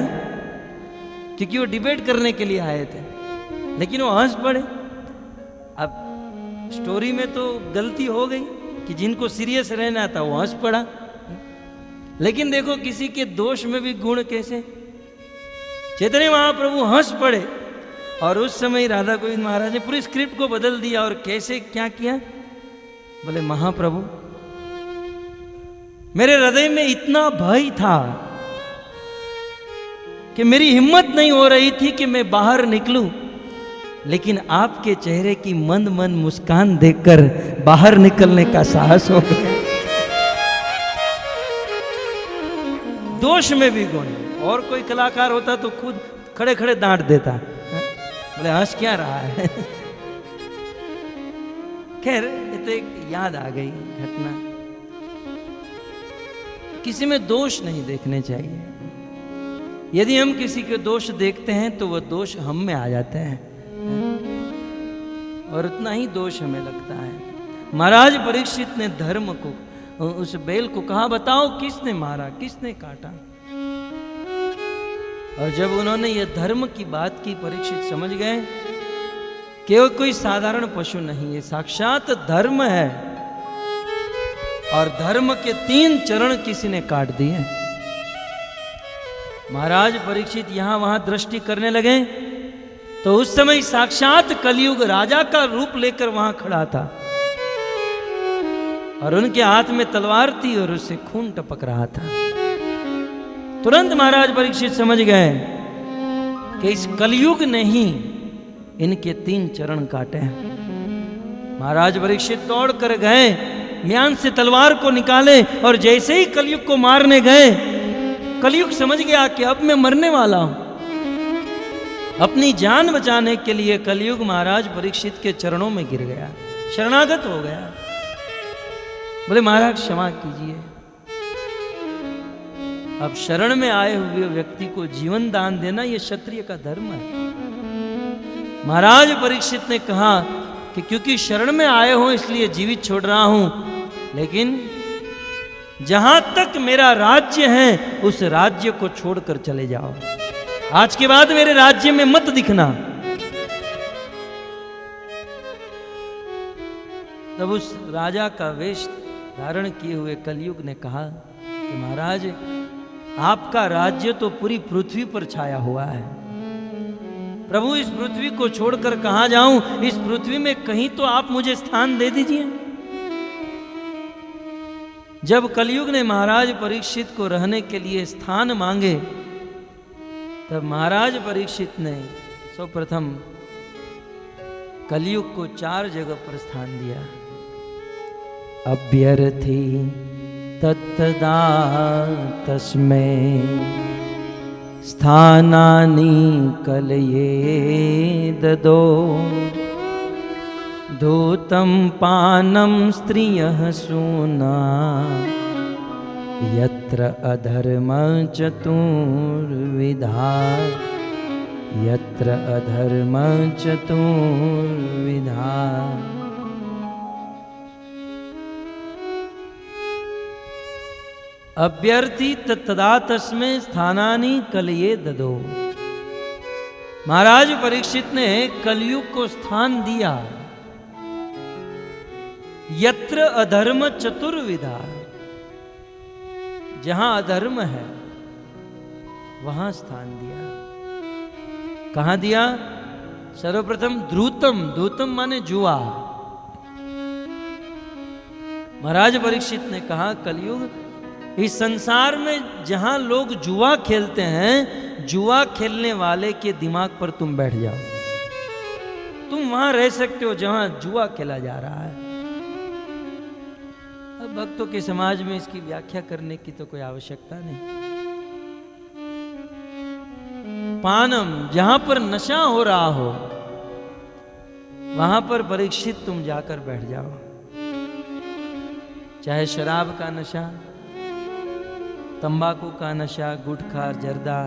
क्योंकि वो डिबेट करने के लिए आए थे, लेकिन वो हंस पड़े। अब स्टोरी में तो गलती हो गई कि जिनको सीरियस रहना था वो हंस पड़ा, लेकिन देखो किसी के दोष में भी गुण कैसे। चैतन्य महाप्रभु हंस पड़े और उस समय राधा गोविंद महाराज ने पूरी स्क्रिप्ट को बदल दिया। और कैसे क्या किया? बोले महाप्रभु, मेरे हृदय में इतना भय था कि मेरी हिम्मत नहीं हो रही थी कि मैं बाहर निकलूं, लेकिन आपके चेहरे की मंद मंद मुस्कान देखकर बाहर निकलने का साहस हो गया। दोष में भी गुण। और कोई कलाकार होता तो खुद खड़े खड़े डांट देता, बोले हंस क्या रहा है। खैर ये तो एक याद आ गई घटना। किसी में दोष नहीं देखने चाहिए। यदि हम किसी के दोष देखते हैं तो वह दोष हम में आ जाते हैं और उतना ही दोष हमें लगता है। महाराज परीक्षित ने धर्म को, उस बैल को कहा, बताओ किसने मारा, किसने काटा। और जब उन्होंने यह धर्म की बात की, परीक्षित समझ गए कि वो कोई साधारण पशु नहीं है, साक्षात धर्म है। और धर्म के 3 चरण किसी ने काट दिए। महाराज परीक्षित यहां वहां दृष्टि करने लगे तो उस समय साक्षात कलयुग राजा का रूप लेकर वहां खड़ा था और उनके हाथ में तलवार थी और उससे खून टपक रहा था। तुरंत महाराज परीक्षित समझ गए कि इस कलयुग ने ही इनके 3 चरण काटे हैं। महाराज परीक्षित दौड़ कर गए, म्यान से तलवार को निकाले और जैसे ही कलयुग को मारने गए, कलयुग समझ गया कि अब मैं मरने वाला हूं। अपनी जान बचाने के लिए कलयुग महाराज परीक्षित के चरणों में गिर गया, शरणागत हो गया। बोले महाराज क्षमा कीजिए। अब शरण में आए हुए व्यक्ति को जीवन दान देना यह क्षत्रिय का धर्म है। महाराज परीक्षित ने कहा कि क्योंकि शरण में आए हो इसलिए जीवित छोड़ रहा हूं, लेकिन जहां तक मेरा राज्य है उस राज्य को छोड़कर चले जाओ। आज के बाद मेरे राज्य में मत दिखना। तब उस राजा का वेश धारण किए हुए कलयुग ने कहा कि महाराज आपका राज्य तो पूरी पृथ्वी पर छाया हुआ है, प्रभु इस पृथ्वी को छोड़कर कहां जाऊं, इस पृथ्वी में कहीं तो आप मुझे स्थान दे दीजिए। जब कलयुग ने महाराज परीक्षित को रहने के लिए स्थान मांगे तब महाराज परीक्षित ने सर्वप्रथम कलयुग को 4 जगह पर स्थान दिया। अभ्यर्थी तत्तदा तस्मै स्थानानि कलये ददो धूतं पानं स्त्रियः सूना यत्र अधर्म चतुर्विधा यत्र अधर्म चतुर्विधा। अभ्यर्थी तत्तदा तस्मै स्थानानि कलये ददो। महाराज परीक्षित ने कलयुग को स्थान दिया यत्र अधर्म चतुर्विधा। जहां अधर्म है वहां स्थान दिया। कहां दिया? सर्वप्रथम ध्रुतम, ध्रुतम माने जुआ। महाराज परीक्षित ने कहा कलयुग इस संसार में जहां लोग जुआ खेलते हैं, जुआ खेलने वाले के दिमाग पर तुम बैठ जाओ। तुम वहां रह सकते हो जहां जुआ खेला जा रहा है। अब भक्तों के समाज में इसकी व्याख्या करने की तो कोई आवश्यकता नहीं। पानम, जहां पर नशा हो रहा हो वहां पर परीक्षित तुम जाकर बैठ जाओ। चाहे शराब का नशा, तंबाकू का नशा, गुटखा, जर्दा,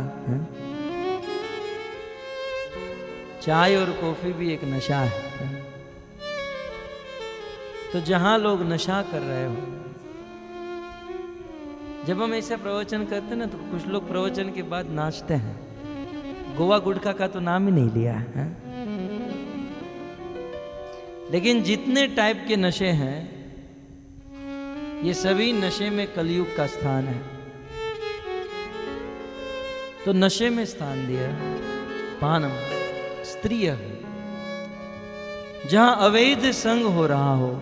चाय और कॉफी भी एक नशा है। तो जहां लोग नशा कर रहे हो, जब हम ऐसा प्रवचन करते हैं ना तो कुछ लोग प्रवचन के बाद नाचते हैं। गोवा गुटखा का तो नाम ही नहीं लिया है। लेकिन जितने टाइप के नशे हैं ये सभी नशे में कलयुग का स्थान है। तो नशे में स्थान दिया पानम स्त्रीय, जहां अवैध संग हो रहा हो।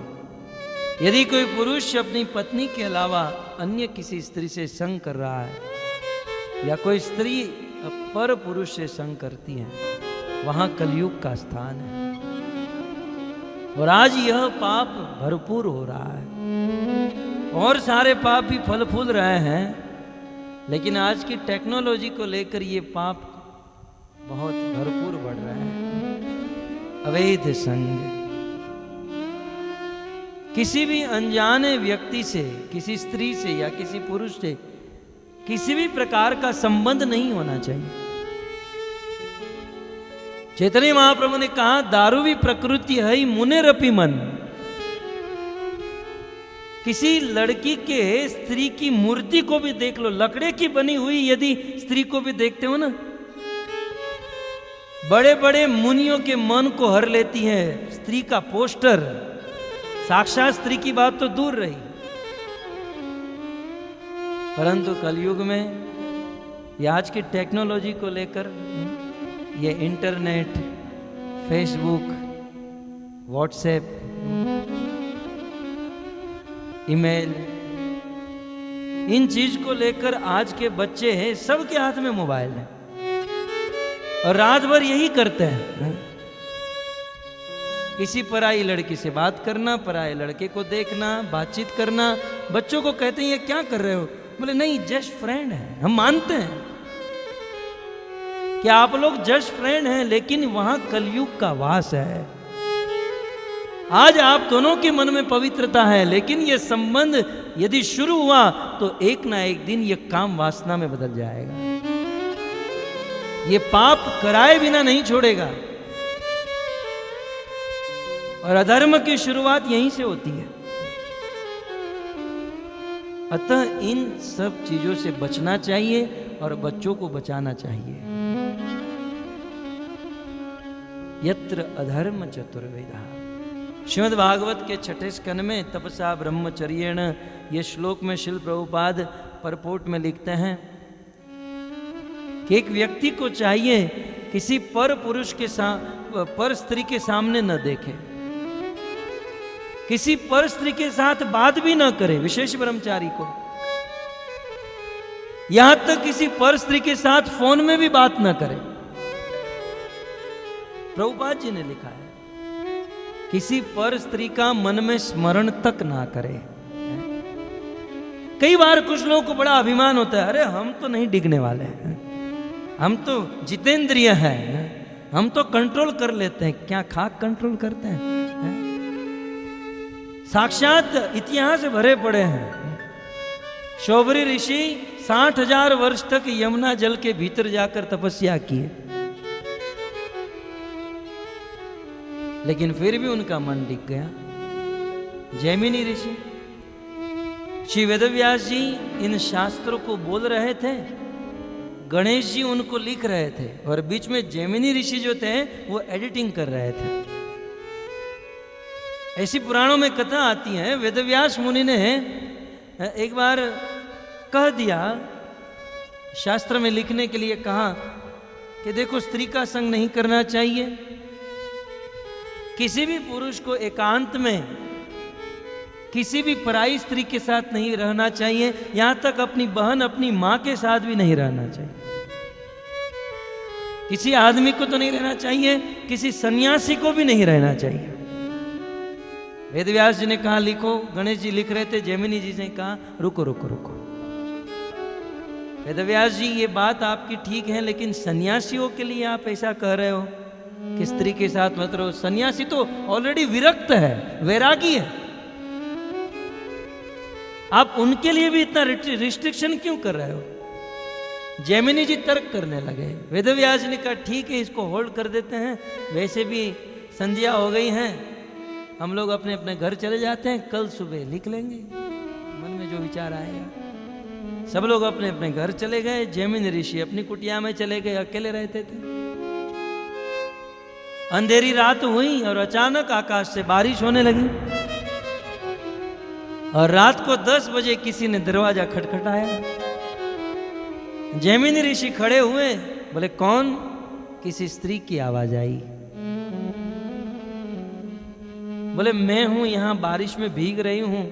यदि कोई पुरुष अपनी पत्नी के अलावा अन्य किसी स्त्री से संग कर रहा है या कोई स्त्री पर पुरुष से संग करती है, वहां कलयुग का स्थान है। और आज यह पाप भरपूर हो रहा है और सारे पाप भी फल फूल रहे हैं, लेकिन आज की टेक्नोलॉजी को लेकर ये पाप बहुत भरपूर बढ़ रहे हैं। अवैध संग, किसी भी अनजाने व्यक्ति से, किसी स्त्री से या किसी पुरुष से किसी भी प्रकार का संबंध नहीं होना चाहिए। चैतन्य महाप्रभु ने कहा, दारू भी प्रकृति है ही मुनेरपि मन। किसी लड़की के स्त्री की मूर्ति को भी देख लो, लकड़े की बनी हुई यदि स्त्री को भी देखते हो ना, बड़े बड़े मुनियों के मन को हर लेती है स्त्री का पोस्टर। साक्षात स्त्री की बात तो दूर रही, परंतु कलयुग में ये आज की टेक्नोलॉजी को लेकर ये इंटरनेट, फेसबुक, व्हाट्सएप, ईमेल, इन चीज को लेकर आज के बच्चे हैं, सबके हाथ में मोबाइल है और रात भर यही करते हैं। किसी पराई लड़की से बात करना, पराए लड़के को देखना, बातचीत करना। बच्चों को कहते हैं ये क्या कर रहे हो? बोले नहीं, जस्ट फ्रेंड है। हम मानते हैं कि आप लोग जस्ट फ्रेंड हैं, लेकिन वहां कलयुग का वास है। आज आप दोनों के मन में पवित्रता है, लेकिन यह संबंध यदि शुरू हुआ तो एक ना एक दिन यह काम वासना में बदल जाएगा। ये पाप कराए बिना नहीं छोड़ेगा और अधर्म की शुरुआत यहीं से होती है। अतः इन सब चीजों से बचना चाहिए और बच्चों को बचाना चाहिए। यत्र अधर्म चतुर्वेदा, श्रीमद् भागवत के 6ठे स्कंद में तपसा ब्रह्मचर्येण, ये श्लोक में श्रील प्रभुपाद परपोर्ट में लिखते हैं कि एक व्यक्ति को चाहिए किसी पर पुरुष के पर स्त्री के सामने न देखे, किसी पर स्त्री के साथ बात भी न करे, विशेष ब्रह्मचारी को। यहां तक किसी पर स्त्री के साथ फोन में भी बात न करे। प्रभुपाद जी ने लिखा है किसी पर स्त्री का मन में स्मरण तक ना करे। कई बार कुछ लोगों को बड़ा अभिमान होता है, अरे हम तो नहीं डिगने वाले हैं, हम तो जितेंद्रिय हैं, हम तो कंट्रोल कर लेते हैं। क्या खाक कंट्रोल करते हैं? साक्षात इतिहास भरे पड़े हैं। शौबरी ऋषि 60,000 वर्ष तक यमुना जल के भीतर जाकर तपस्या किए, लेकिन फिर भी उनका मन टिक गया। जैमिनी ऋषि, श्री वेदव्यास जी इन शास्त्रों को बोल रहे थे, गणेश जी उनको लिख रहे थे और बीच में जैमिनी ऋषि जो थे वो एडिटिंग कर रहे थे। ऐसी पुराणों में कथा आती है, वेदव्यास मुनि ने एक बार कह दिया, शास्त्र में लिखने के लिए कहा कि देखो स्त्री का संग नहीं करना चाहिए, किसी भी पुरुष को एकांत में किसी भी पराई स्त्री के साथ नहीं रहना चाहिए, यहां तक अपनी बहन, अपनी मां के साथ भी नहीं रहना चाहिए। किसी आदमी को तो नहीं रहना चाहिए, किसी सन्यासी को भी नहीं रहना चाहिए। वेदव्यास जी ने कहा लिखो, गणेश जी लिख रहे थे, जैमिनी जी ने कहा रुको रुको रुको, वेदव्यास जी ये बात आपकी ठीक है, लेकिन सन्यासियों के लिए आप ऐसा कह रहे हो कि स्त्री के साथ मत रहो। सन्यासी तो ऑलरेडी विरक्त है, वैरागी है, आप उनके लिए भी इतना रिस्ट्रिक्शन क्यों कर रहे हो? जैमिनी जी तर्क करने लगे। वेदव्यास जी ने कहा ठीक है, इसको होल्ड कर देते हैं, वैसे भी संध्या हो गई है, हम लोग अपने अपने घर चले जाते हैं, कल सुबह लिख लेंगे मन में जो विचार आएगा। सब लोग अपने अपने घर चले गए। जैमिनी ऋषि अपनी कुटिया में चले गए, अकेले रहते थे। अंधेरी रात हुई और अचानक आकाश से बारिश होने लगी। और रात को 10 बजे किसी ने दरवाजा खटखटाया। जैमिनी ऋषि खड़े हुए, बोले कौन? किसी स्त्री की आवाज आई। बोले मैं हूं, यहां बारिश में भीग रही हूं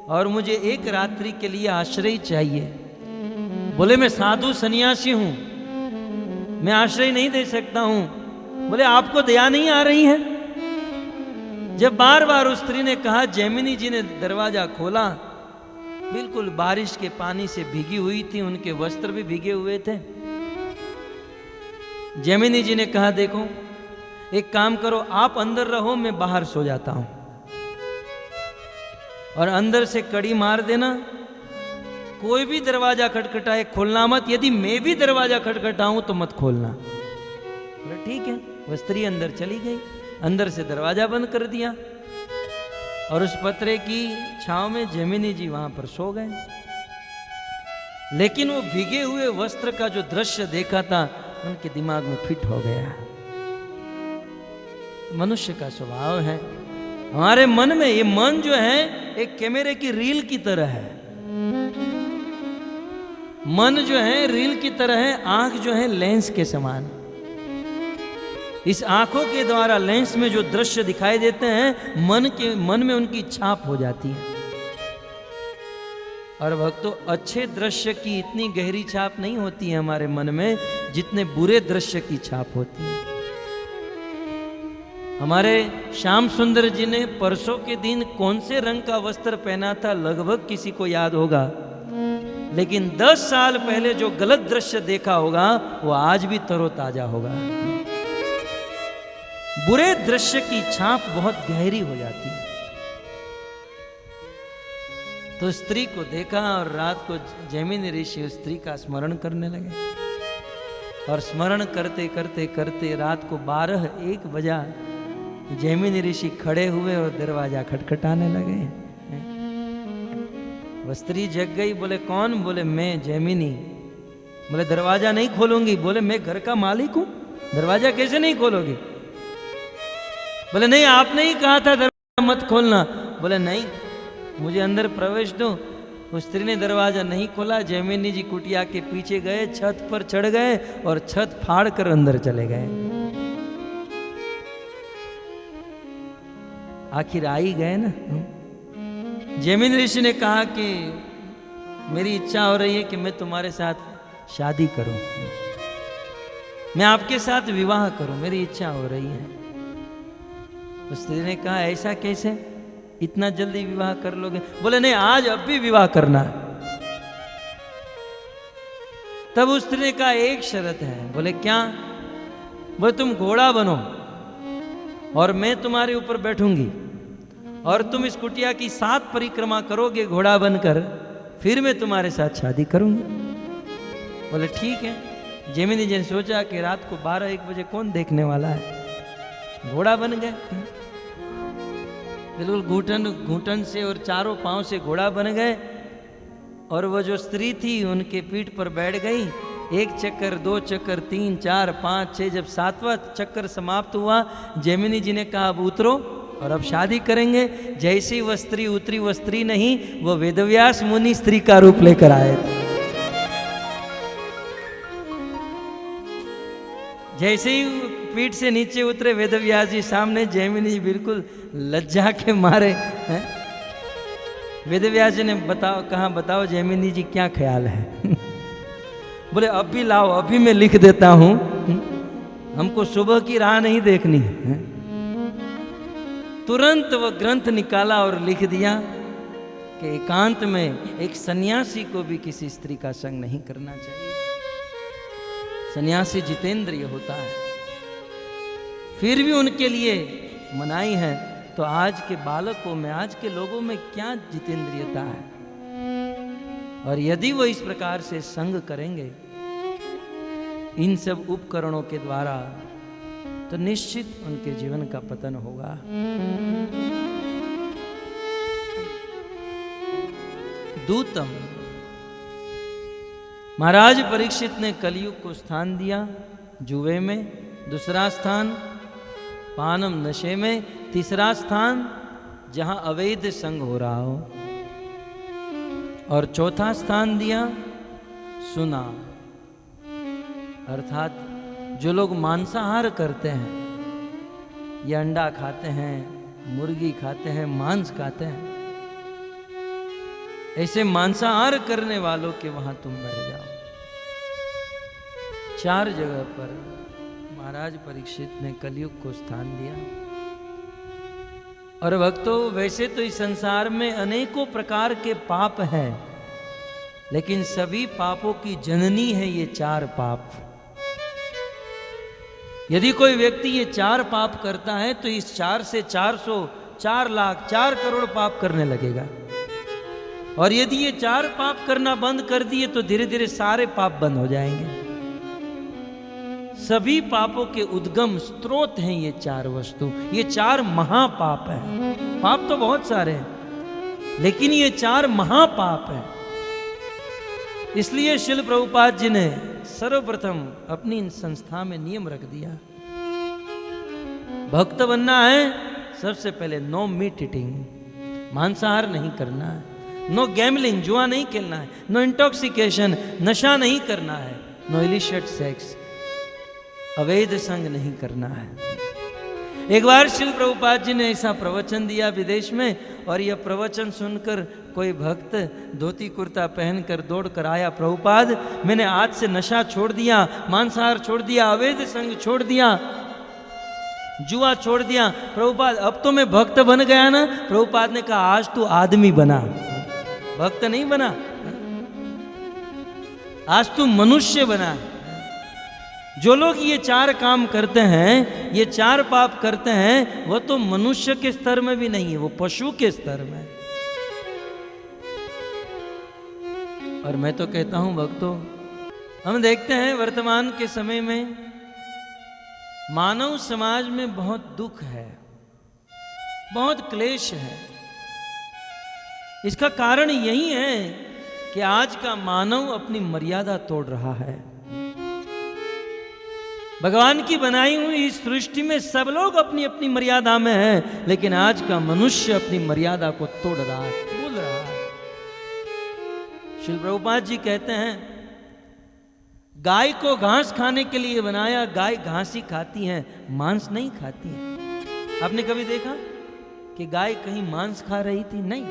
और मुझे एक रात्रि के लिए आश्रय चाहिए। बोले मैं साधु सन्यासी हूं, मैं आश्रय नहीं दे सकता हूं। बोले आपको दया नहीं आ रही है? जब बार बार उस स्त्री ने कहा, जैमिनी जी ने दरवाजा खोला। बिल्कुल बारिश के पानी से भीगी हुई थी, उनके वस्त्र भी भीगे हुए थे। जैमिनी जी ने कहा, देखो एक काम करो, आप अंदर रहो, मैं बाहर सो जाता हूं और अंदर से कड़ी मार देना। कोई भी दरवाजा खटखटाए खोलना मत, यदि मैं भी दरवाजा खटखटाऊं तो मत खोलना। बोले ठीक है। वह स्त्री अंदर चली गई, अंदर से दरवाजा बंद कर दिया और उस पत्रे की छांव में जैमिनी जी वहां पर सो गए। लेकिन वो भीगे हुए वस्त्र का जो दृश्य देखा था उनके दिमाग में फिट हो गया। मनुष्य का स्वभाव है, हमारे मन में, ये मन जो है एक कैमरे की रील की तरह है। मन जो है रील की तरह है, आंख जो है लेंस के समान। इस आंखों के द्वारा लेंस में जो दृश्य दिखाई देते हैं, मन में उनकी छाप हो जाती है। और भक्तों, अच्छे दृश्य की इतनी गहरी छाप नहीं होती है हमारे मन में जितने बुरे दृश्य की छाप होती है। हमारे श्याम सुंदर जी ने परसों के दिन कौन से रंग का वस्त्र पहना था लगभग किसी को याद होगा, लेकिन 10 साल पहले जो गलत दृश्य देखा होगा वो आज भी तरोताजा होगा। बुरे दृश्य की छाप बहुत गहरी हो जाती है। तो स्त्री को देखा और रात को जैमिनी ऋषि उस स्त्री का स्मरण करने लगे और स्मरण करते करते करते रात को 12-1 बजा जैमिनी ऋषि खड़े हुए और दरवाजा खटखटाने लगे। वह स्त्री जग गई। बोले कौन? बोले मैं जैमिनी। बोले दरवाजा नहीं खोलूंगी। बोले मैं घर का मालिक हूं, दरवाजा कैसे नहीं खोलोगी? बोले नहीं, आपने ही कहा था दरवाजा मत खोलना। बोले नहीं, मुझे अंदर प्रवेश दो। उस स्त्री ने दरवाजा नहीं खोला। जैमिनी जी कुटिया के पीछे गए, छत पर चढ़ गए और छत फाड़ कर अंदर चले गए। आखिर आ ही गए ना। जैमिनी ऋषि ने कहा कि मेरी इच्छा हो रही है कि मैं तुम्हारे साथ शादी करूं, मैं आपके साथ विवाह करूं, मेरी इच्छा हो रही है। उस स्त्री ने कहा ऐसा कैसे, इतना जल्दी विवाह कर लोगे? बोले नहीं, आज अब भी विवाह करना है। तब उस स्त्री ने कहा एक शर्त है। बोले क्या? बोले तुम घोड़ा बनो और मैं तुम्हारे ऊपर बैठूंगी और तुम इस कुटिया की 7 परिक्रमा करोगे घोड़ा बनकर, फिर मैं तुम्हारे साथ शादी करूंगी। बोले ठीक है। जैमिनी जी ने सोचा कि रात को 12-1 बजे कौन देखने वाला है, घोड़ा बन गए। बिल्कुल घुटन से और चारों पांव से घोड़ा बन गए और वो जो स्त्री थी उनके पीठ पर बैठ गई। 1 चक्कर, 2 चक्कर, 3, 4, 5, 6, जब 7वां चक्कर समाप्त हुआ, जैमिनी जी ने कहा अब उतरो और अब शादी करेंगे। जैसी वह स्त्री उतरी, वह स्त्री नहीं, वो वेदव्यास मुनि स्त्री का रूप लेकर आए थे। जैसे ही पीठ से नीचे उतरे वेदव्यास जी सामने, जैमिनी जी बिल्कुल लज्जा के मारे हैं। वेदव्यास जी ने बताओ जैमिनी जी क्या ख्याल है? बोले अभी लाओ, अभी मैं लिख देता हूं, हमको सुबह की राह नहीं देखनी है। तुरंत वह ग्रंथ निकाला और लिख दिया कि एकांत में एक सन्यासी को भी किसी स्त्री का संग नहीं करना चाहिए। सन्यासी जितेंद्रिय होता है, फिर भी उनके लिए मनाही है। तो आज के बालकों में, आज के लोगों में क्या जितेंद्रियता है? और यदि वो इस प्रकार से संग करेंगे इन सब उपकरणों के द्वारा, तो निश्चित उनके जीवन का पतन होगा। दूतम महाराज परीक्षित ने कलयुग को स्थान दिया जुए में, दूसरा स्थान पानम नशे में, तीसरा स्थान जहां अवैध संग हो रहा हो, और चौथा स्थान दिया सुना, अर्थात जो लोग मांसाहार करते हैं, ये अंडा खाते हैं, मुर्गी खाते हैं, मांस खाते हैं, ऐसे मांसाहार करने वालों के वहां तुम बैठ जाओ। 4 जगह पर महाराज परीक्षित ने कलयुग को स्थान दिया। और भक्तों, वैसे तो इस संसार में अनेकों प्रकार के पाप हैं, लेकिन सभी पापों की जननी है ये 4 पाप। यदि कोई व्यक्ति ये 4 पाप करता है तो इस 4 से 400, 4 लाख, 4 करोड़ पाप करने लगेगा। और यदि ये 4 पाप करना बंद कर दिए तो धीरे धीरे सारे पाप बंद हो जाएंगे। सभी पापों के उद्गम स्रोत हैं ये 4 वस्तु, ये 4 महापाप हैं। पाप तो बहुत सारे हैं, लेकिन ये 4 महापाप हैं। इसलिए श्रील प्रभुपाद जी ने सर्वप्रथम अपनी इन संस्था में नियम रख दिया, भक्त बनना है सबसे पहले नो मीट ईटिंग, मांसाहार नहीं करना है, नो गैमलिंग, जुआ नहीं खेलना है, नो इंटॉक्सिकेशन, नशा नहीं करना है, नो इलिशियट सेक्स, अवैध संग नहीं करना है। एक बार श्रील प्रभुपाद जी ने ऐसा प्रवचन दिया विदेश में, और यह प्रवचन सुनकर कोई भक्त धोती कुर्ता पहनकर दौड़ कर आया, प्रभुपाद मैंने आज से नशा छोड़ दिया, मांसाहार छोड़ दिया, अवैध संग छोड़ दिया, जुआ छोड़ दिया। प्रभुपाद अब तो मैं भक्त बन गया ना? प्रभुपाद ने कहा आज तू आदमी बना, भक्त नहीं बना, आज तू मनुष्य बना। जो लोग ये 4 काम करते हैं, ये 4 पाप करते हैं, वो तो मनुष्य के स्तर में भी नहीं है, वो पशु के स्तर में। और मैं तो कहता हूं भक्तों, हम देखते हैं वर्तमान के समय में मानव समाज में बहुत दुख है, बहुत क्लेश है। इसका कारण यही है कि आज का मानव अपनी मर्यादा तोड़ रहा है। भगवान की बनाई हुई इस सृष्टि में सब लोग अपनी अपनी मर्यादा में हैं, लेकिन आज का मनुष्य अपनी मर्यादा को तोड़ रहा है, भूल रहा है। श्री प्रभुपाद जी कहते हैं, गाय को घास खाने के लिए बनाया, गाय घास ही खाती है, मांस नहीं खाती है। आपने कभी देखा कि गाय कहीं मांस खा रही थी? नहीं।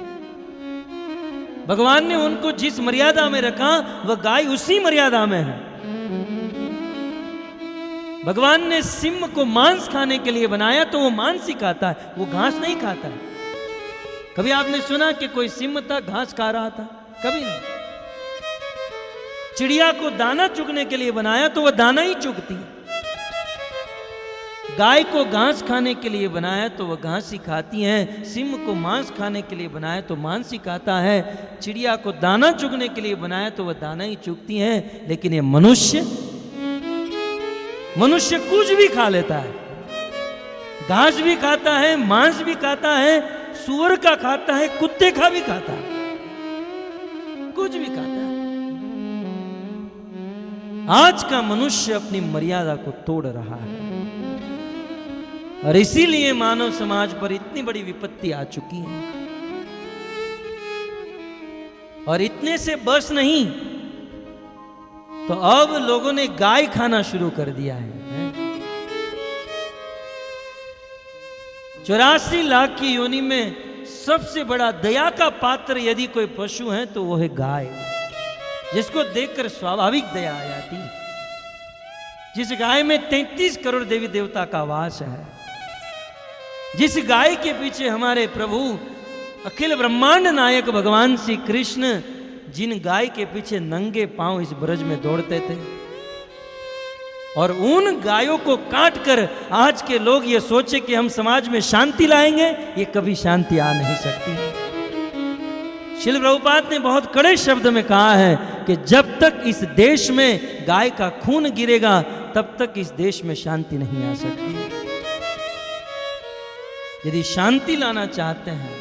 भगवान ने उनको जिस मर्यादा में रखा, वह गाय उसी मर्यादा में है। भगवान ने सिंह को मांस खाने के लिए बनाया तो वो मांस ही खाता है, वो घास नहीं खाता है। कभी आपने सुना कि कोई सिंह था घास खा रहा था? कभी नहीं। चिड़िया को दाना चुगने के लिए बनाया तो वह दाना ही चुगती है। गाय को घास खाने के लिए बनाया तो वह घास ही खाती है, सिंह को मांस खाने के लिए बनाया तो मांस ही खाता है, चिड़िया को दाना चुगने के लिए बनाया तो वह दाना ही चुगती है। लेकिन ये मनुष्य कुछ भी खा लेता है, घास भी खाता है, मांस भी खाता है, सूअर का खाता है, कुत्ते का भी खाता है, कुछ भी खाता है। आज का मनुष्य अपनी मर्यादा को तोड़ रहा है, और इसीलिए मानव समाज पर इतनी बड़ी विपत्ति आ चुकी है। और इतने से बस नहीं, तो अब लोगों ने गाय खाना शुरू कर दिया है। 84 लाख की योनि में सबसे बड़ा दया का पात्र यदि कोई पशु है तो वो है गाय, जिसको देखकर स्वाभाविक दया आ जाती है। जिस गाय में 33 करोड़ देवी देवता का वास है, जिस गाय के पीछे हमारे प्रभु अखिल ब्रह्मांड नायक भगवान श्री कृष्ण, जिन गाय के पीछे नंगे पांव इस ब्रज में दौड़ते थे, और उन गायों को काट कर आज के लोग ये सोचे कि हम समाज में शांति लाएंगे, ये कभी शांति आ नहीं सकती। श्रील प्रभुपाद ने बहुत कड़े शब्द में कहा है कि जब तक इस देश में गाय का खून गिरेगा, तब तक इस देश में शांति नहीं आ सकती। यदि शांति लाना चाहते हैं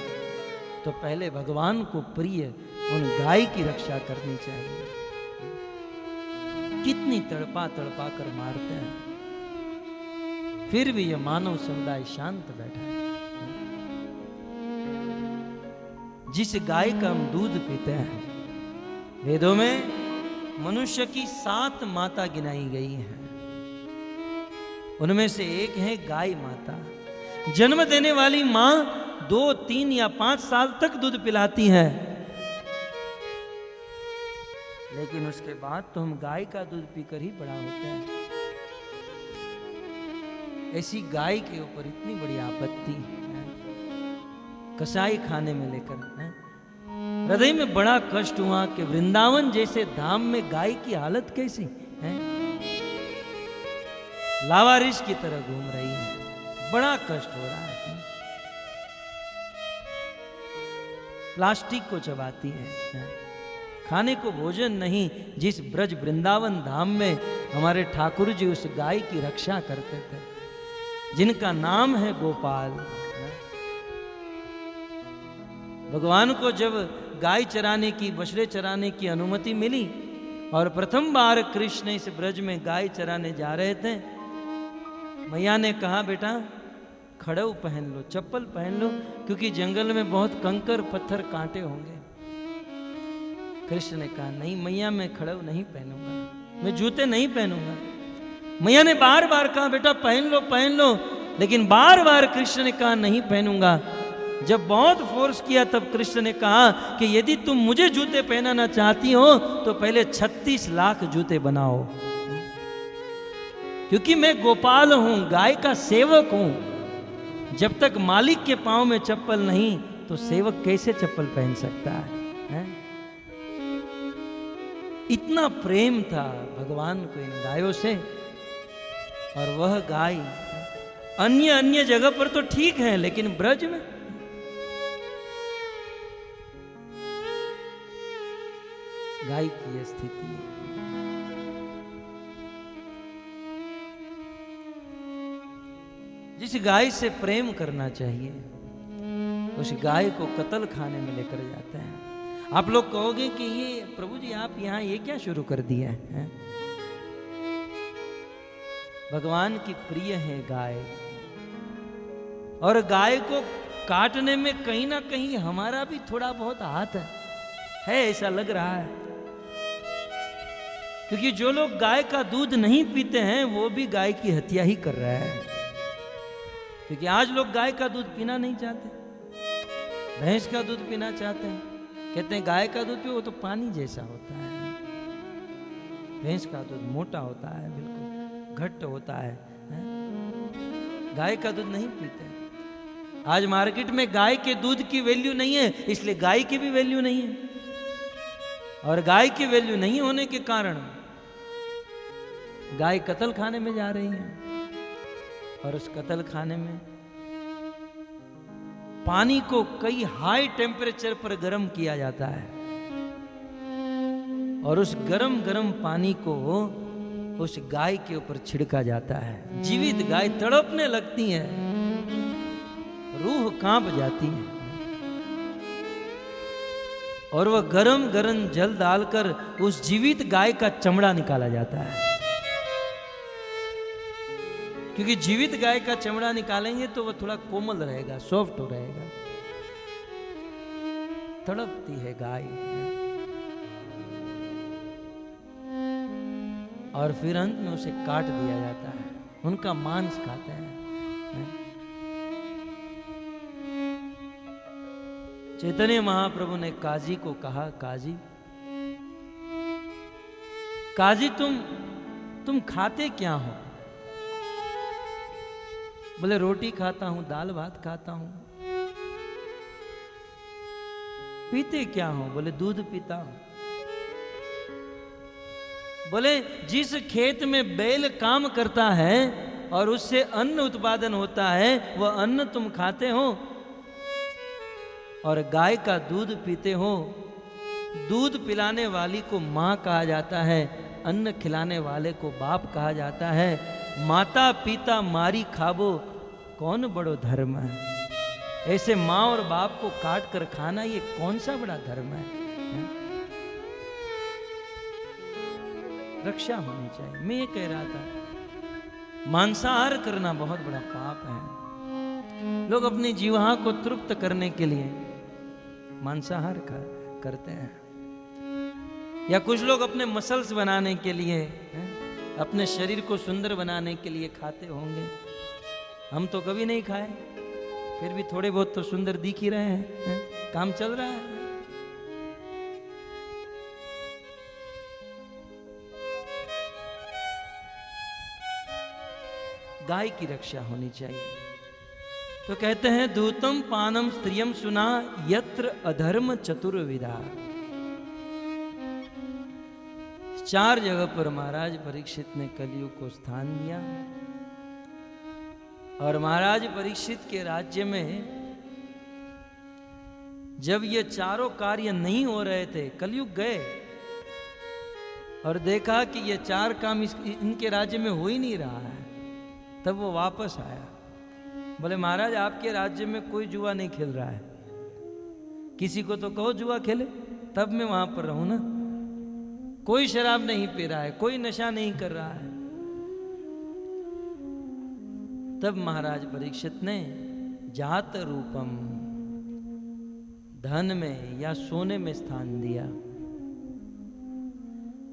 तो पहले भगवान को प्रिय उन गाय की रक्षा करनी चाहिए। कितनी तड़पा तड़पा कर मारते हैं, फिर भी यह मानव समुदाय शांत बैठा है। जिस गाय का हम दूध पीते हैं, वेदों में मनुष्य की 7 माता गिनाई गई हैं। उनमें से एक है गाय माता। जन्म देने वाली मां 2, 3 या 5 साल तक दूध पिलाती है, लेकिन उसके बाद तो हम गाय का दूध पीकर ही बड़ा होते हैं। ऐसी गाय के ऊपर इतनी बड़ी आपत्ति है, कसाई खाने में लेकर है। हृदय में बड़ा कष्ट हुआ कि वृंदावन जैसे धाम में गाय की हालत कैसी है, लावारिस की तरह घूम रही है, बड़ा कष्ट हो रहा है। प्लास्टिक को चबाती है, खाने को भोजन नहीं। जिस ब्रज वृंदावन धाम में हमारे ठाकुर जी उस गाय की रक्षा करते थे, जिनका नाम है गोपाल। भगवान को जब गाय चराने की, बछड़े चराने की अनुमति मिली और प्रथम बार कृष्ण इस ब्रज में गाय चराने जा रहे थे, मैया ने कहा बेटा खड़ऊ पहन लो, चप्पल पहन लो, क्योंकि जंगल में बहुत कंकर पत्थर कांटे होंगे। कृष्ण ने कहा नहीं मैया, मैं खड़ऊ नहीं पहनूंगा, मैं जूते नहीं पहनूंगा। मैया ने बार बार कहा बेटा पहन लो पहन लो, लेकिन बार बार कृष्ण ने कहा नहीं पहनूंगा। जब बहुत फोर्स किया तब कृष्ण ने कहा कि यदि तुम मुझे जूते पहनाना चाहती हो तो पहले 36 लाख जूते बनाओ, क्योंकि मैं गोपाल हूं, गाय का सेवक हूं। जब तक मालिक के पांव में चप्पल नहीं तो सेवक कैसे चप्पल पहन सकता है? इतना प्रेम था भगवान को इन गायों से। और वह गाय अन्य जगह पर तो ठीक है, लेकिन ब्रज में गाय की यह स्थिति है। जिस गाय से प्रेम करना चाहिए उस गाय को कत्ल खाने में लेकर जाते हैं। आप लोग कहोगे कि ये प्रभु जी आप यहां ये क्या शुरू कर दिया है? भगवान की प्रिय है गाय, और गाय को काटने में कहीं ना कहीं हमारा भी थोड़ा बहुत हाथ है, ऐसा लग रहा है। क्योंकि जो लोग गाय का दूध नहीं पीते हैं वो भी गाय की हत्या ही कर रहा है। क्योंकि आज लोग गाय का दूध पीना नहीं चाहते, भैंस का दूध पीना चाहते हैं। कहते हैं गाय का दूध पियो, वो तो पानी जैसा होता है, भैंस का दूध मोटा होता है, बिल्कुल घट्ट होता है। गाय का दूध नहीं पीते। आज मार्केट में गाय के दूध की वैल्यू नहीं है, इसलिए गाय की भी वैल्यू नहीं है। और गाय की वैल्यू नहीं होने के कारण गाय कत्ल खाने में जा रही है, और उस कत्ल खाने में पानी को कई हाई टेम्परेचर पर गर्म किया जाता है, और उस गरम गरम पानी को उस गाय के ऊपर छिड़का जाता है। जीवित गाय तड़पने लगती है, रूह कांप जाती है, और वह गरम गरम जल डालकर उस जीवित गाय का चमड़ा निकाला जाता है। क्योंकि जीवित गाय का चमड़ा निकालेंगे तो वह थोड़ा कोमल रहेगा, सॉफ्ट हो रहेगा। तड़पती है गाय, और फिर अंत में उसे काट दिया जाता है, उनका मांस खाते हैं। चैतन्य महाप्रभु ने काजी को कहा, काजी तुम खाते क्या हो? बोले रोटी खाता हूं, दाल भात खाता हूं। पीते क्या हो? बोले दूध पीता हूं। बोले जिस खेत में बैल काम करता है और उससे अन्न उत्पादन होता है, वह अन्न तुम खाते हो, और गाय का दूध पीते हो। दूध पिलाने वाली को माँ कहा जाता है, अन्न खिलाने वाले को बाप कहा जाता है। माता पिता मारी खाबो, कौन बड़ो धर्म है? ऐसे माँ और बाप को काट कर खाना ये कौन सा बड़ा धर्म है? रक्षा होनी चाहिए। मैं ये कह रहा था, मांसाहार करना बहुत बड़ा पाप है। लोग अपनी जीवा को तृप्त करने के लिए मांसाहार करते हैं, या कुछ लोग अपने मसल्स बनाने के लिए, अपने शरीर को सुंदर बनाने के लिए खाते होंगे। हम तो कभी नहीं खाए, फिर भी थोड़े बहुत तो सुंदर दिख ही रहे हैं, काम चल रहा है। गाय की रक्षा होनी चाहिए। तो कहते हैं दूतम पानम स्त्रियम सुना यत्र अधर्म चतुर्विधा। 4 जगह पर महाराज परीक्षित ने कलयुग को स्थान दिया, और महाराज परीक्षित के राज्य में जब ये चारों कार्य नहीं हो रहे थे, कलयुग गए और देखा कि ये 4 काम इनके राज्य में हो ही नहीं रहा है। तब वो वापस आया, बोले महाराज आपके राज्य में कोई जुआ नहीं खेल रहा है, किसी को तो कहो जुआ खेले, तब मैं वहां पर रहूं ना। कोई शराब नहीं पी रहा है, कोई नशा नहीं कर रहा है। तब महाराज परीक्षित ने जात रूपम, धन में या सोने में स्थान दिया।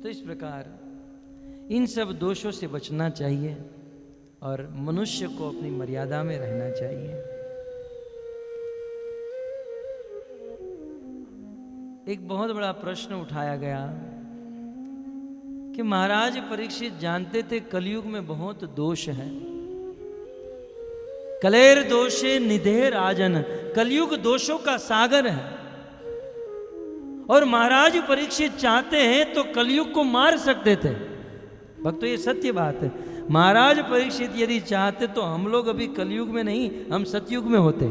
तो इस प्रकार इन सब दोषों से बचना चाहिए और मनुष्य को अपनी मर्यादा में रहना चाहिए। एक बहुत बड़ा प्रश्न उठाया गया कि महाराज परीक्षित जानते थे कलयुग में बहुत दोष है। कलेर दोषे निधे राजन, कलयुग दोषों का सागर है, और महाराज परीक्षित चाहते हैं तो कलयुग को मार सकते थे। भक्तों ये सत्य बात है। महाराज परीक्षित यदि चाहते तो हम लोग अभी कलयुग में नहीं, हम सतयुग में होते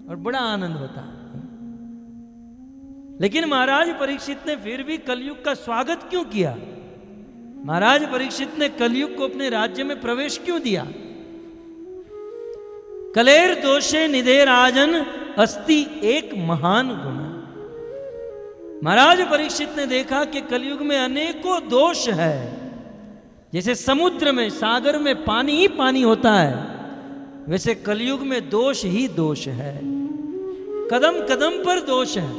और बड़ा आनंद होता। लेकिन महाराज परीक्षित ने फिर भी कलयुग का स्वागत क्यों किया? महाराज परीक्षित ने कलयुग को अपने राज्य में प्रवेश क्यों दिया? कलेर दोषे निधे राजन अस्ति एक महान गुण। महाराज परीक्षित ने देखा कि कलयुग में अनेकों दोष है। जैसे समुद्र में, सागर में पानी ही पानी होता है, वैसे कलयुग में दोष ही दोष है, कदम कदम पर दोष है।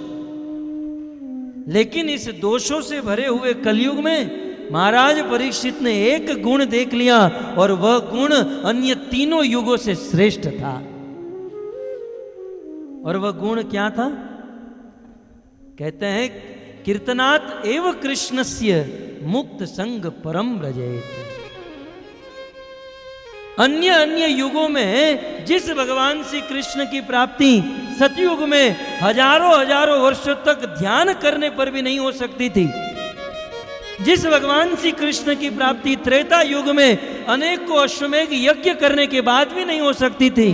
लेकिन इस दोषों से भरे हुए कलयुग में महाराज परीक्षित ने एक गुण देख लिया, और वह गुण अन्य तीनों युगों से श्रेष्ठ था। और वह गुण क्या था? कहते हैं कीर्तनात् एव कृष्णस्य मुक्त संग परम व्रजेत। अन्य अन्य युगों में जिस भगवान श्री कृष्ण की प्राप्ति सतयुग में हजारों हजारों वर्षों तक ध्यान करने पर भी नहीं हो सकती थी, जिस भगवान श्री कृष्ण की प्राप्ति त्रेता युग में अनेकों अश्वमेघ यज्ञ करने के बाद भी नहीं हो सकती थी,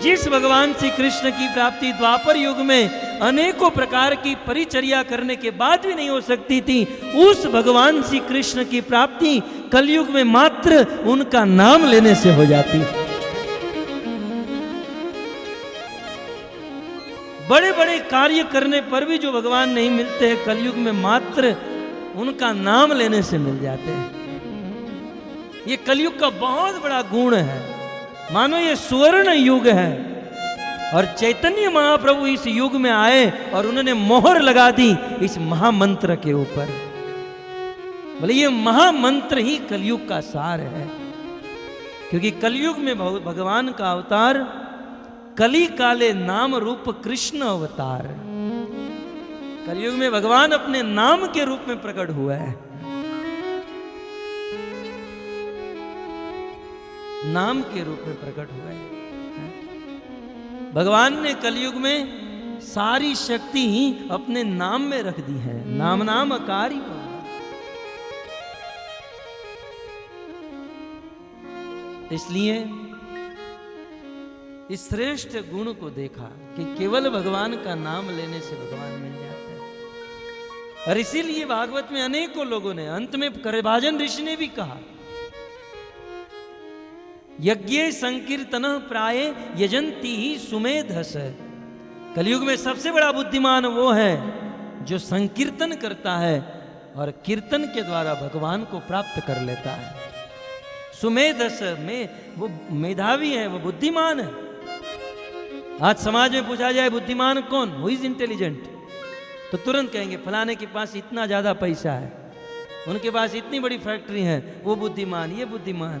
जिस भगवान श्री कृष्ण की प्राप्ति द्वापर युग में अनेकों प्रकार की परिचर्या करने के बाद भी नहीं हो सकती थी, उस भगवान श्री कृष्ण की प्राप्ति कलयुग में मात्र उनका नाम लेने से हो जाती। बड़े बड़े कार्य करने पर भी जो भगवान नहीं मिलते हैं, कलयुग में मात्र उनका नाम लेने से मिल जाते हैं। ये कलयुग का बहुत बड़ा गुण है। मानो ये सुवर्ण युग है, और चैतन्य महाप्रभु इस युग में आए और उन्होंने मोहर लगा दी इस महामंत्र के ऊपर। बोले ये महामंत्र ही कलयुग का सार है, क्योंकि कलयुग में भगवान का अवतार कली काले नाम रूप कृष्ण अवतार। कलयुग में भगवान अपने नाम के रूप में प्रकट हुआ है। नाम के रूप में प्रकट हुआ है। भगवान ने कलयुग में सारी शक्ति ही अपने नाम में रख दी है। नाम नाम अकारी भगवान। इसलिए इस श्रेष्ठ गुण को देखा कि केवल भगवान का नाम लेने से भगवान मिल जाता है। और इसीलिए भागवत में अनेकों लोगों ने, अंत में करभाजन ऋषि ने भी कहा, यज्ञे संकीर्तन प्राय यजंती ही सुमेधस। कलयुग में सबसे बड़ा बुद्धिमान वो है जो संकीर्तन करता है और कीर्तन के द्वारा भगवान को प्राप्त कर लेता है। सुमेधस में वो मेधावी है, वो बुद्धिमान है। आज समाज में पूछा जाए बुद्धिमान कौन, हु इज इंटेलिजेंट, तो तुरंत कहेंगे फलाने के पास इतना ज्यादा पैसा है, उनके पास इतनी बड़ी फैक्ट्री है, वो बुद्धिमान, ये बुद्धिमान।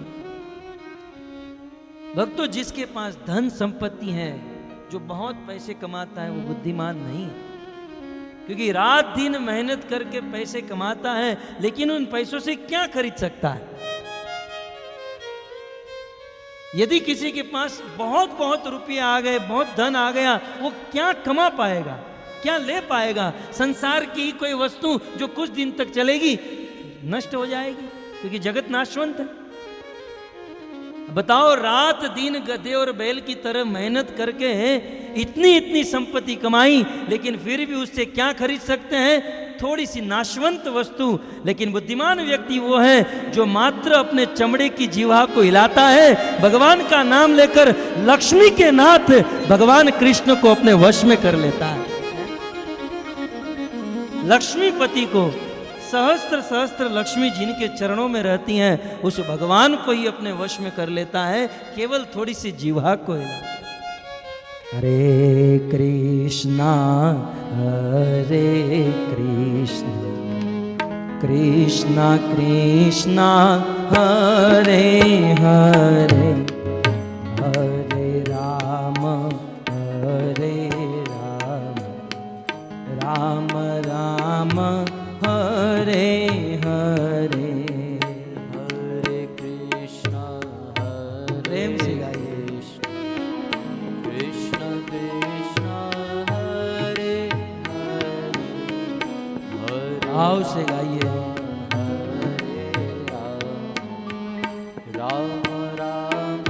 भक्तों, जिसके पास धन संपत्ति है, जो बहुत पैसे कमाता है, वो बुद्धिमान नहीं है, क्योंकि रात दिन मेहनत करके पैसे कमाता है, लेकिन उन पैसों से क्या खरीद सकता है। यदि किसी के पास बहुत बहुत रुपये आ गए, बहुत धन आ गया, वो क्या कमा पाएगा, क्या ले पाएगा। संसार की कोई वस्तु जो कुछ दिन तक चलेगी नष्ट हो जाएगी, क्योंकि जगत नाशवंत है। बताओ, रात दिन गधे और बैल की तरह मेहनत करके इतनी इतनी संपत्ति कमाई, लेकिन फिर भी उससे क्या खरीद सकते हैं, थोड़ी सी नाशवंत वस्तु। लेकिन बुद्धिमान व्यक्ति वो है जो मात्र अपने चमड़े की जीवा को हिलाता है, भगवान का नाम लेकर लक्ष्मी के नाथ भगवान कृष्ण को अपने वश में कर लेता है। लक्ष्मीपति को, सहस्त्र सहस्त्र लक्ष्मी जिनके चरणों में रहती हैं, उस भगवान को ही अपने वश में कर लेता है, केवल थोड़ी सी जीवा को हिला। हरे कृष्णा कृष्णा कृष्णा हरे हरे, हरे राम राम राम हरे हरे, हरे कृष्णा प्रेम से गाइए। कृष्ण कृष्ण हरे हरे, हरे भाव से गाइए। राम राम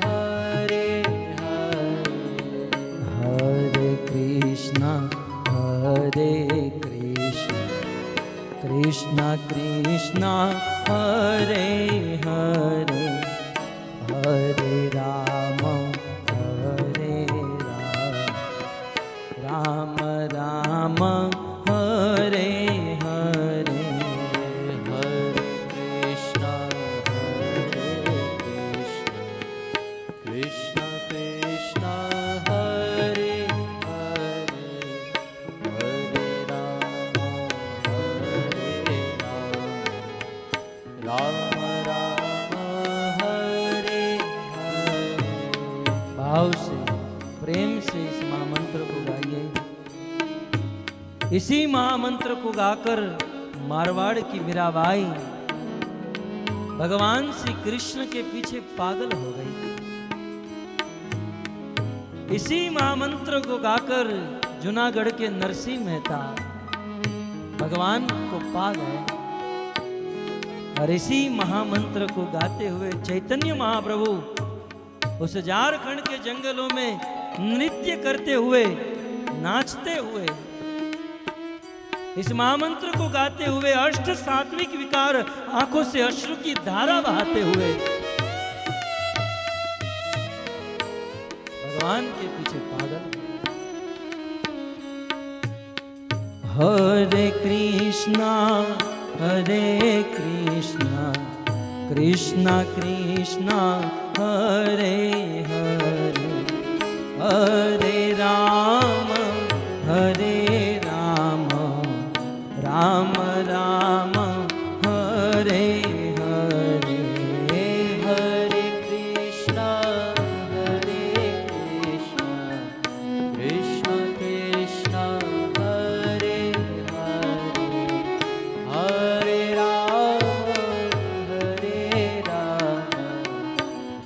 हरे हरे, हरे कृष्णा कृष्णा कृष्णा हरे हरे, हरे राम राम राम हरे हरे, हरे कृष्ण कृष्ण कृष्ण हरे हरे, हरे राम राम हरे हरे। भाव से, प्रेम से इस महामंत्र को गाइए। इसी महामंत्र को गाकर मारवाड़ की मीराबाई भगवान श्री कृष्ण के पीछे पागल हो गई। इसी महामंत्र को गाकर जूनागढ़ के नरसिंह मेहता भगवान को पा गए। और इसी महामंत्र को गाते हुए चैतन्य महाप्रभु उस झारखंड के जंगलों में नृत्य करते हुए, नाचते हुए, इस महामंत्र को गाते हुए, अष्ट सात्विक विकार आंखों से अश्रु की धारा बहाते हुए भगवान के पीछे पागल। हरे कृष्णा कृष्णा कृष्णा हरे हरे, हरे राम राम राम हरे हरे, हरे कृष्णा कृष्ण कृष्ण हरे हरे, हरे राम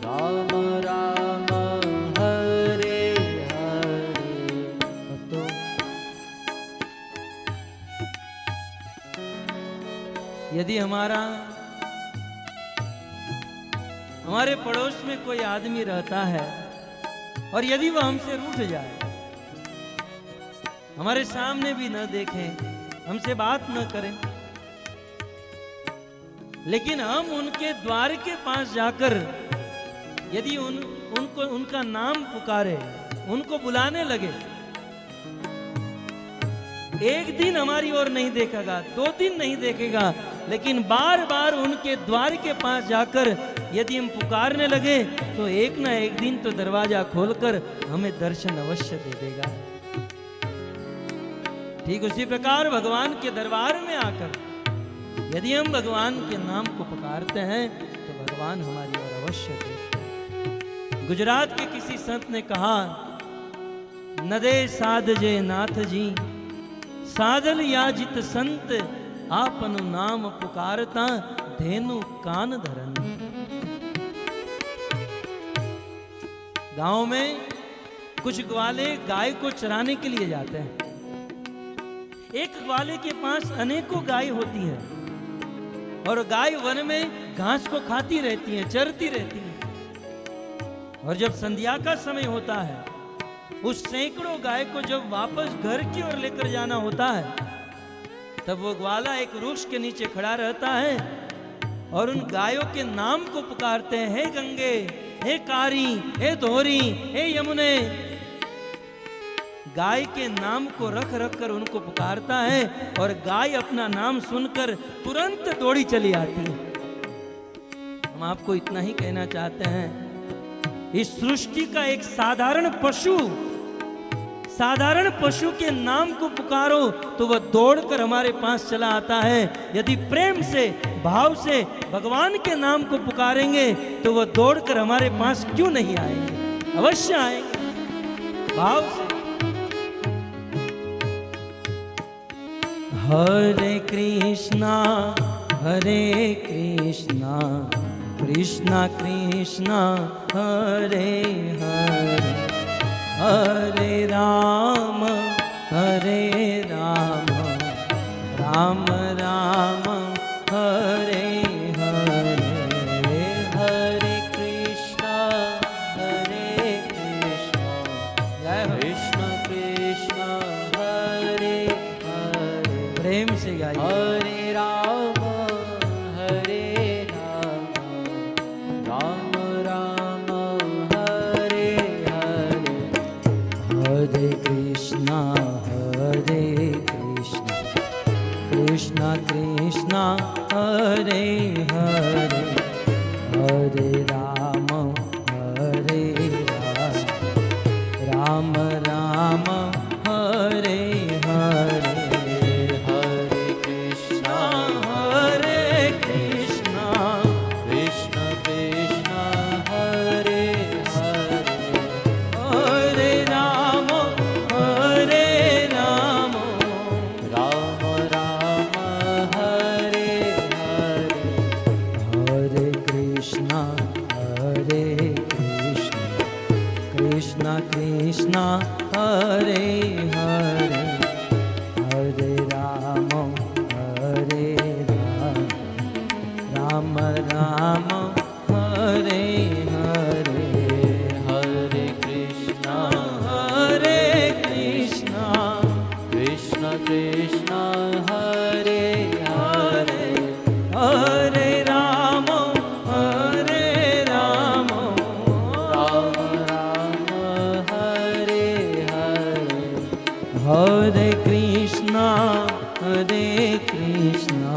राम राम हरे हरे। तो यदि हमारे पड़ोस में कोई आदमी रहता है और यदि वह हमसे रूठ जाए, हमारे सामने भी न देखें, हमसे बात न करें, लेकिन हम उनके द्वार के पास जाकर यदि उनका नाम पुकारे, उनको बुलाने लगे, एक दिन हमारी ओर नहीं देखेगा, 2 दिन नहीं देखेगा, लेकिन बार बार उनके द्वार के पास जाकर यदि हम पुकारने लगे तो एक ना एक दिन तो दरवाजा खोलकर हमें दर्शन अवश्य दे देगा। ठीक उसी प्रकार भगवान के दरबार में आकर यदि हम भगवान के नाम को पुकारते हैं तो भगवान हमारी ओर अवश्य देखते हैं। गुजरात के किसी संत ने कहा, नदे साधजे नाथ जी, साधल याजित संत, आपनु नाम पुकारता धेनु कान धरन। गांव में कुछ ग्वाले गाय को चराने के लिए जाते हैं। एक ग्वाले के पास अनेकों गाय होती है और गाय वन में घास को खाती रहती है, चरती रहती है। और जब संध्या का समय होता है, उस सैकड़ों गाय को जब वापस घर की ओर लेकर जाना होता है, तब वो ग्वाला एक वृक्ष के नीचे खड़ा रहता है और उन गायों के नाम को पुकारते हैं, हे गंगे, हे कारी, हे धोरी, हे यमुने। गाय के नाम को रख रख कर उनको पुकारता है और गाय अपना नाम सुनकर तुरंत दौड़ी चली आती है। हम आपको इतना ही कहना चाहते हैं, इस सृष्टि का एक साधारण पशु के नाम को पुकारो तो वह दौड़कर हमारे पास चला आता है। यदि प्रेम से, भाव से भगवान के नाम को पुकारेंगे तो वह दौड़कर हमारे पास क्यों नहीं आएंगे, अवश्य आएंगे भाव से। हरे कृष्णा कृष्णा कृष्णा हरे हरे, हरे राम राम राम हरे हरे, हरे कृष्णा कृष्ण कृष्ण हरे हरे। प्रेम से गाइए। हरे राम राम राम हरे हरे। हरे कृष्णा कृष्णा कृष्णा हरे हरे, हरे राम राम राम हरे हरे। हरे कृष्णा कृष्ण कृष्ण हरे हरे। हरे राम राम राम हरे हरे। हरे कृष्णा कृष्ण कृष्ण हरे हरे, हरे राम राम हरे हरे। हरे कृष्णा कृष्ण कृष्ण हरे हरे। हरे राम राम राम हरे हरे। हरे कृष्णा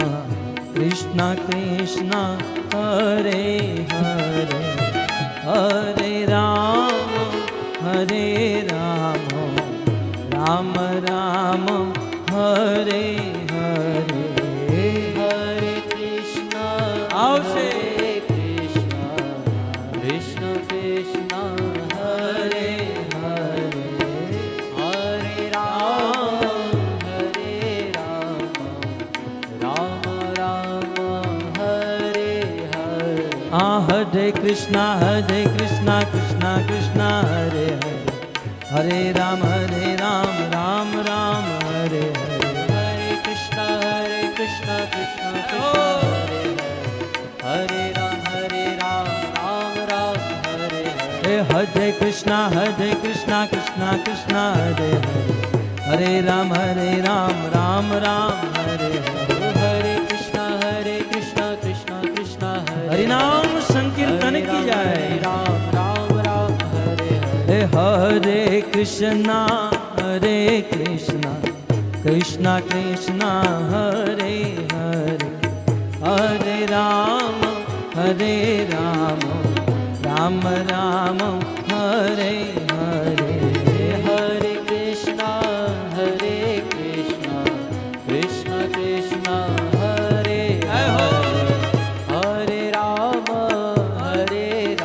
कृष्ण कृष्ण हरे हरे, हरे राम राम राम हरे हरे। हरे कृष्णा आओ से कृष्ण कृष्ण कृष्ण हरे हरे। हरे राम राम राम हरे हरे। हरे कृष्णा कृष्णा कृष्णा हरे हरे, हरे राम राम राम हरे हरे। हरे कृष्णा कृष्ण कृष्ण हरे हरे। हरे राम राम हरे हरे। हरे कृष्णा कृष्णा कृष्णा हरे हरे, हरे राम राम हरे हरे। हरे कृष्णा कृष्ण कृष्ण हरि नाम संकीर्तन की जाए। राम राम हरे हरे। हरे कृष्णा कृष्णा कृष्णा हरे हरे, हरे राम राम राम हरे हरे। हरे कृष्णा कृष्णा कृष्णा हरे हरे, हरे राम राम राम हरे हरे।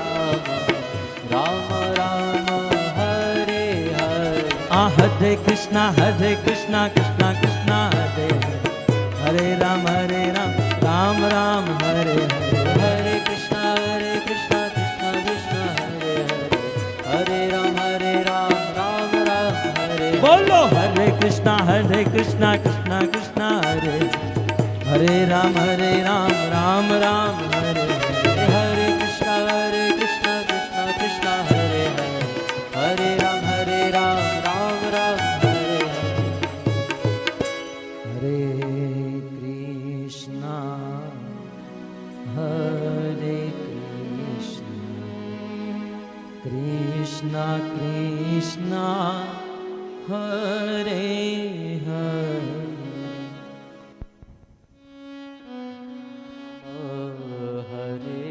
हरे कृष्णा कृष्णा कृष्णा हरे हरे, हरे राम राम राम हरे हरे। हरे कृष्णा कृष्णा कृष्णा हरे हरे, हरे राम राम राम हरे। बोलो हरे कृष्णा कृष्णा कृष्णा हरे, हरे राम राम राम हरे हरे। हरे कृष्णा कृष्णा कृष्णा हरे हरे, हरे राम राम राम हरे हरे। हरे कृष्णा कृष्णा कृष्णा हरे हरे। हरे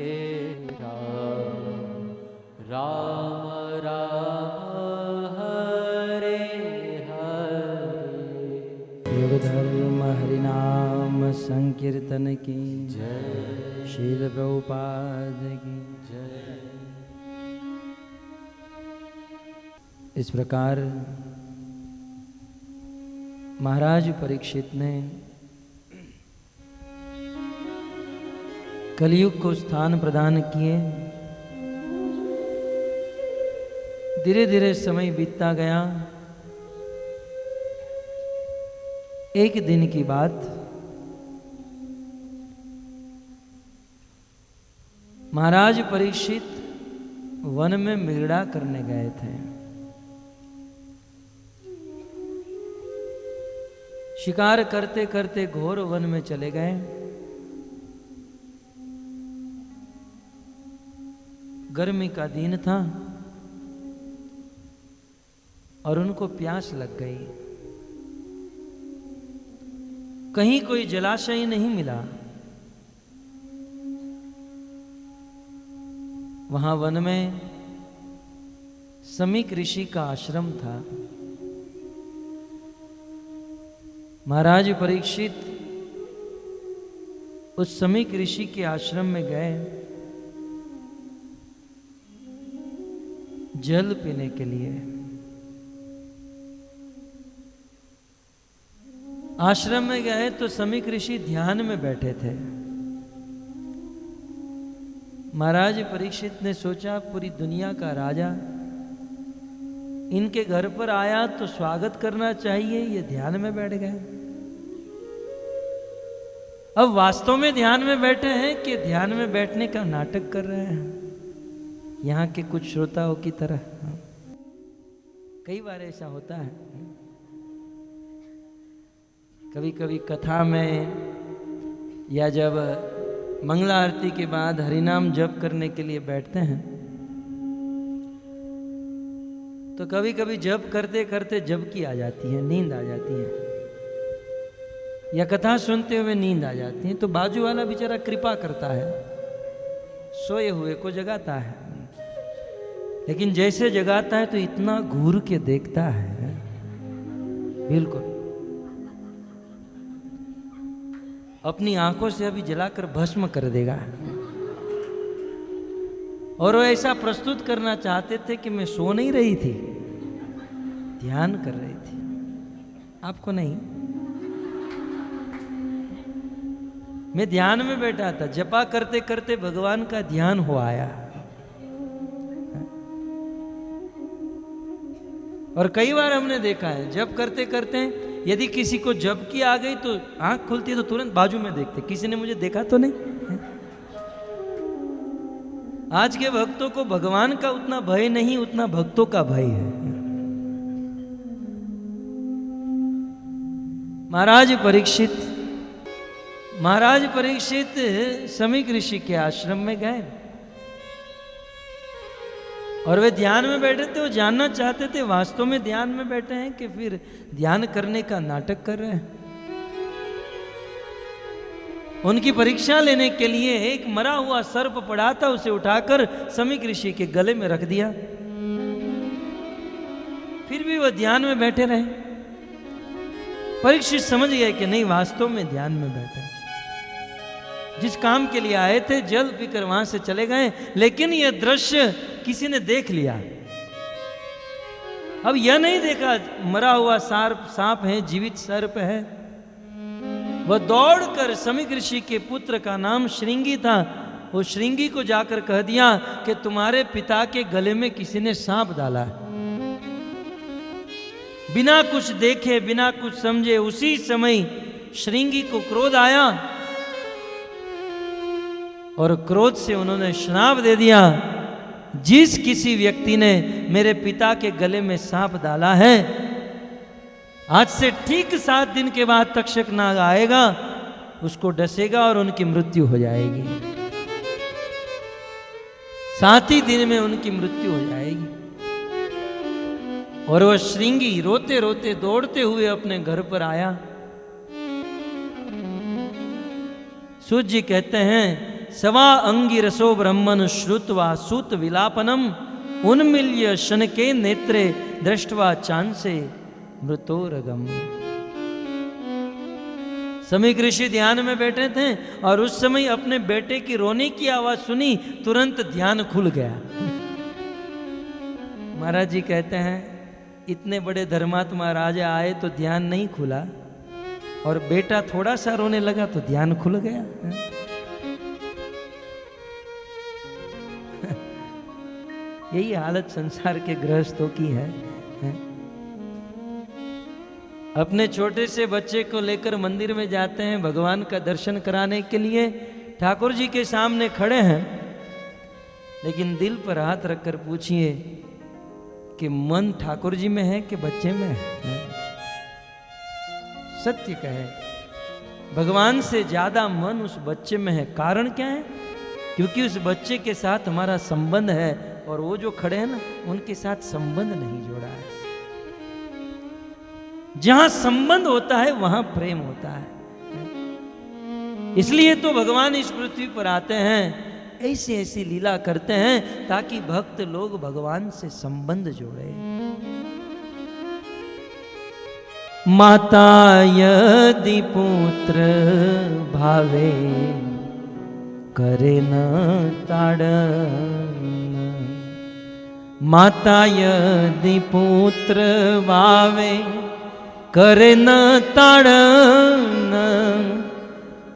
राम राम हरे हरे। योग धर्म हरिनाम संकीर्तन की जय शील प्रभुपाद की। जय। इस प्रकार महाराज परीक्षित ने कलयुग को स्थान प्रदान किए। धीरे धीरे समय बीतता गया। एक दिन की बात, महाराज परीक्षित वन में मृगड़ा करने गए थे। शिकार करते करते घोर वन में चले गए। गर्मी का दिन था और उनको प्यास लग गई। कहीं कोई जलाशय नहीं मिला। वहां वन में समीक ऋषि का आश्रम था। महाराज परीक्षित उस समीक ऋषि के आश्रम में गए जल पीने के लिए। आश्रम में गए तो समीक ऋषि ध्यान में बैठे थे। महाराज परीक्षित ने सोचा पूरी दुनिया का राजा इनके घर पर आया तो स्वागत करना चाहिए, ये ध्यान में बैठ गए। अब वास्तव में ध्यान में बैठे हैं कि ध्यान में बैठने का नाटक कर रहे हैं यहाँ के कुछ श्रोताओं की तरह। कई बार ऐसा होता है। कभी कभी कथा में या जब मंगला आरती के बाद हरिनाम जप करने के लिए बैठते हैं तो कभी कभी जप करते करते जबकि आ जाती है, नींद आ जाती है, या कथा सुनते हुए नींद आ जाती है। तो बाजू वाला बेचारा कृपा करता है, सोए हुए को जगाता है। लेकिन जैसे जगाता है तो इतना घूर के देखता है, बिल्कुल अपनी आंखों से अभी जलाकर भस्म कर देगा। और वो ऐसा प्रस्तुत करना चाहते थे कि मैं सो नहीं रही थी, ध्यान कर रही थी। आपको नहीं, मैं ध्यान में बैठा था, जपा करते करते भगवान का ध्यान हो आया। और कई बार हमने देखा है जप करते करते यदि किसी को जप की आ गई तो आंख खुलती है तो तुरंत बाजू में देखते, किसी ने मुझे देखा तो नहीं। आज के भक्तों को भगवान का उतना भय नहीं, उतना भक्तों का भय है। महाराज परीक्षित समीक ऋषि के आश्रम में गए। और वे ध्यान में बैठे थे, वो जानना चाहते थे वास्तव में ध्यान में बैठे हैं कि फिर ध्यान करने का नाटक कर रहे हैं। उनकी परीक्षा लेने के लिए एक मरा हुआ सर्प पड़ा था, उसे उठाकर समीक ऋषि के गले में रख दिया। फिर भी वह ध्यान में बैठे रहे। परीक्षित समझ गए कि नहीं, वास्तव में ध्यान में बैठे। जिस काम के लिए आए थे जल पीकर वहां से चले गए, लेकिन यह दृश्य किसी ने देख लिया। अब यह नहीं देखा मरा हुआ सांप है, जीवित सर्प है। वह दौड़कर समीक ऋषि के पुत्र का नाम श्रृंगी था, वो श्रृंगी को जाकर कह दिया कि तुम्हारे पिता के गले में किसी ने सांप डाला है। बिना कुछ देखे, बिना कुछ समझे, उसी समय श्रृंगी को क्रोध आया और क्रोध से उन्होंने श्राप दे दिया, जिस किसी व्यक्ति ने मेरे पिता के गले में सांप डाला है, आज से ठीक 7 दिन के बाद तक्षक नाग आएगा, उसको डसेगा और उनकी मृत्यु हो जाएगी। 7 ही दिन में उनकी मृत्यु हो जाएगी। और वह श्रृंगी रोते रोते दौड़ते हुए अपने घर पर आया। सूत जी कहते हैं, सवा अंगी रसो ब्रह्मन श्रुत्वा सूत विलापनम उन्मिल्य शनके नेत्रे दृष्टवा चांसे मृतोरगम। समीक ऋषि ध्यान में बैठे थे और उस समय अपने बेटे की रोने की आवाज सुनी, तुरंत ध्यान खुल गया। महाराज जी कहते हैं, इतने बड़े धर्मात्मा राजा आए तो ध्यान नहीं खुला, और बेटा थोड़ा सा रोने लगा तो ध्यान खुल गया। यही हालत संसार के गृहस्थों की है। अपने छोटे से बच्चे को लेकर मंदिर में जाते हैं भगवान का दर्शन कराने के लिए, ठाकुर जी के सामने खड़े हैं, लेकिन दिल पर हाथ रखकर पूछिए कि मन ठाकुर जी में है कि बच्चे में है? सत्य कहे, भगवान से ज्यादा मन उस बच्चे में है। कारण क्या है? क्योंकि उस बच्चे के साथ हमारा संबंध है, और वो जो खड़े हैं ना, उनके साथ संबंध नहीं जोड़ा है। जहां संबंध होता है वहां प्रेम होता है। इसलिए तो भगवान इस पृथ्वी पर आते हैं, ऐसी ऐसी लीला करते हैं ताकि भक्त लोग भगवान से संबंध जोड़े। माता यदि पुत्र भावे करे न ताड़न, माता यदि पुत्र भावे करे न ताड़न,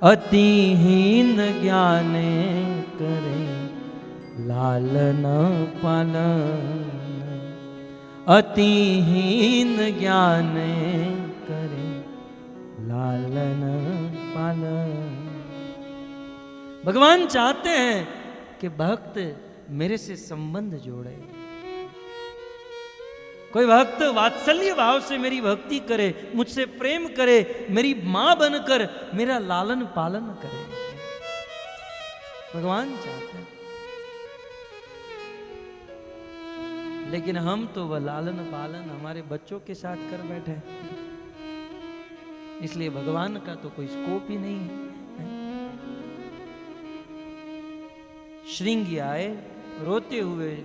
अतिहीन ज्ञाने करे लालन पालन, अतिहीन ज्ञाने करे लालन पालन। भगवान चाहते हैं कि भक्त मेरे से संबंध जोड़े। कोई भक्त वात्सल्य भाव से मेरी भक्ति करे, मुझसे प्रेम करे, मेरी मां बनकर मेरा लालन पालन करे। भगवान चाहते हैं, लेकिन हम तो वह लालन पालन हमारे बच्चों के साथ कर बैठे, इसलिए भगवान का तो कोई स्कोप ही नहीं है। श्रृंगी आए रोते हुए,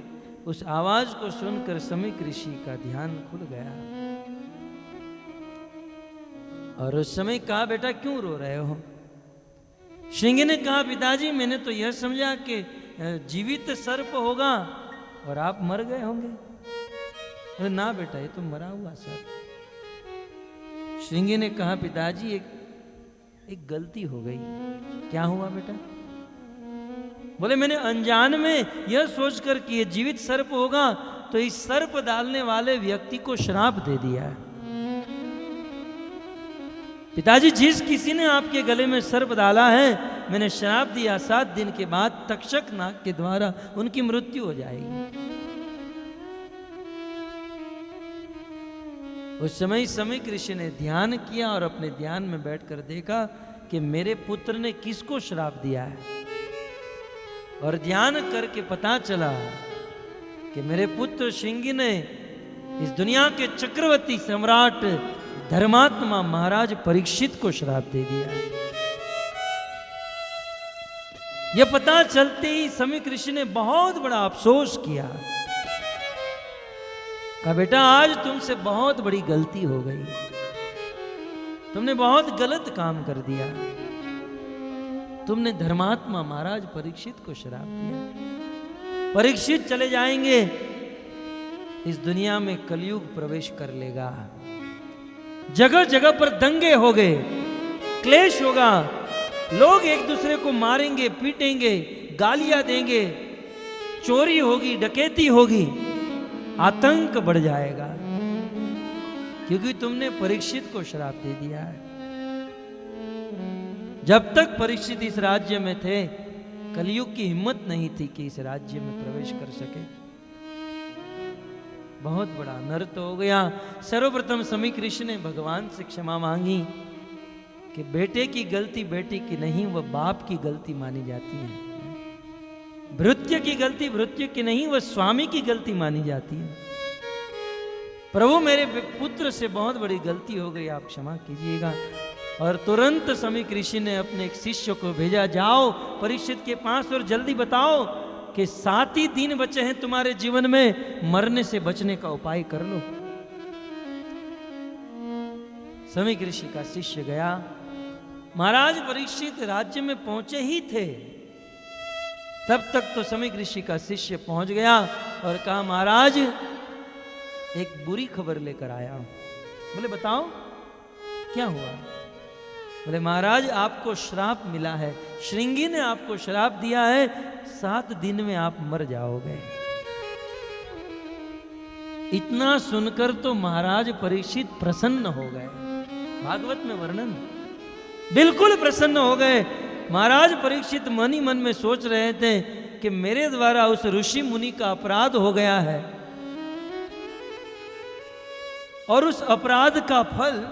उस आवाज को सुनकर समीक ऋषि का ध्यान खुल गया, और उस समय कहा, बेटा क्यों रो रहे हो? श्रृंगी ने कहा, पिताजी मैंने तो यह समझा कि जीवित सर्प होगा और आप मर गए होंगे। अरे ना बेटा, ये तो मरा हुआ सर्प। श्रृंगी ने कहा, पिताजी एक गलती हो गई। क्या हुआ बेटा? बोले, मैंने अनजान में यह सोचकर कि ये जीवित सर्प होगा तो इस सर्प डालने वाले व्यक्ति को श्राप दे दिया है। पिताजी, जिस किसी ने आपके गले में सर्प डाला है, मैंने श्राप दिया, 7 दिन के बाद तक्षक नाग के द्वारा उनकी मृत्यु हो जाएगी। उस समय समीक ऋषि ने ध्यान किया और अपने ध्यान में बैठकर देखा कि मेरे पुत्र ने किसको श्राप दिया है, और ध्यान करके पता चला कि मेरे पुत्र श्रृंगी ने इस दुनिया के चक्रवर्ती सम्राट धर्मात्मा महाराज परीक्षित को श्राप दे दिया। यह पता चलते ही समीक ऋषि ने बहुत बड़ा अफसोस किया। कहा बेटा आज तुमसे बहुत बड़ी गलती हो गई, तुमने बहुत गलत काम कर दिया, तुमने धर्मात्मा महाराज परीक्षित को श्राप दिया। परीक्षित चले जाएंगे, इस दुनिया में कलयुग प्रवेश कर लेगा, जगह जगह पर दंगे हो गए, क्लेश होगा, लोग एक दूसरे को मारेंगे, पीटेंगे, गालियां देंगे, चोरी होगी, डकैती होगी, आतंक बढ़ जाएगा, क्योंकि तुमने परीक्षित को श्राप दे दिया है। जब तक परीक्षित इस राज्य में थे, कलयुग की हिम्मत नहीं थी कि इस राज्य में प्रवेश कर सके। बहुत बड़ा अनर्थ हो गया। सर्वप्रथम समीक ऋषि ने भगवान से क्षमा मांगी कि बेटे की गलती बेटी की नहीं, वह बाप की गलती मानी जाती है। भृत्य की गलती भृत्य की नहीं, वह स्वामी की गलती मानी जाती है। प्रभु मेरे पुत्र से बहुत बड़ी गलती हो गई, आप क्षमा कीजिएगा। और तुरंत समीक ऋषि ने अपने एक शिष्य को भेजा, जाओ परीक्षित के पास और जल्दी बताओ कि 7 ही दिन बचे हैं तुम्हारे जीवन में, मरने से बचने का उपाय कर लो। समीक ऋषि का शिष्य गया। महाराज परीक्षित राज्य में पहुंचे ही थे, तब तक तो समीक ऋषि का शिष्य पहुंच गया और कहा महाराज एक बुरी खबर लेकर आया हूं। बोले बताओ क्या हुआ? बोले महाराज आपको श्राप मिला है, श्रृंगी ने आपको श्राप दिया है, 7 दिन में आप मर जाओगे। इतना सुनकर तो महाराज परीक्षित प्रसन्न हो गए। भागवत में वर्णन, बिल्कुल प्रसन्न हो गए। महाराज परीक्षित मन ही मन में सोच रहे थे कि मेरे द्वारा उस ऋषि मुनि का अपराध हो गया है और उस अपराध का फल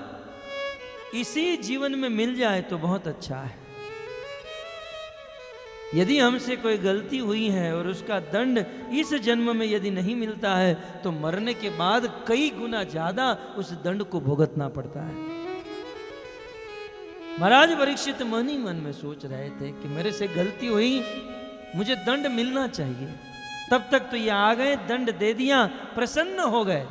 इसी जीवन में मिल जाए तो बहुत अच्छा है। यदि हमसे कोई गलती हुई है और उसका दंड इस जन्म में यदि नहीं मिलता है तो मरने के बाद कई गुना ज्यादा उस दंड को भुगतना पड़ता है। महाराज परीक्षित मन ही मन में सोच रहे थे कि मेरे से गलती हुई, मुझे दंड मिलना चाहिए। तब तक तो ये आ गए, दंड दे दिया, प्रसन्न हो गए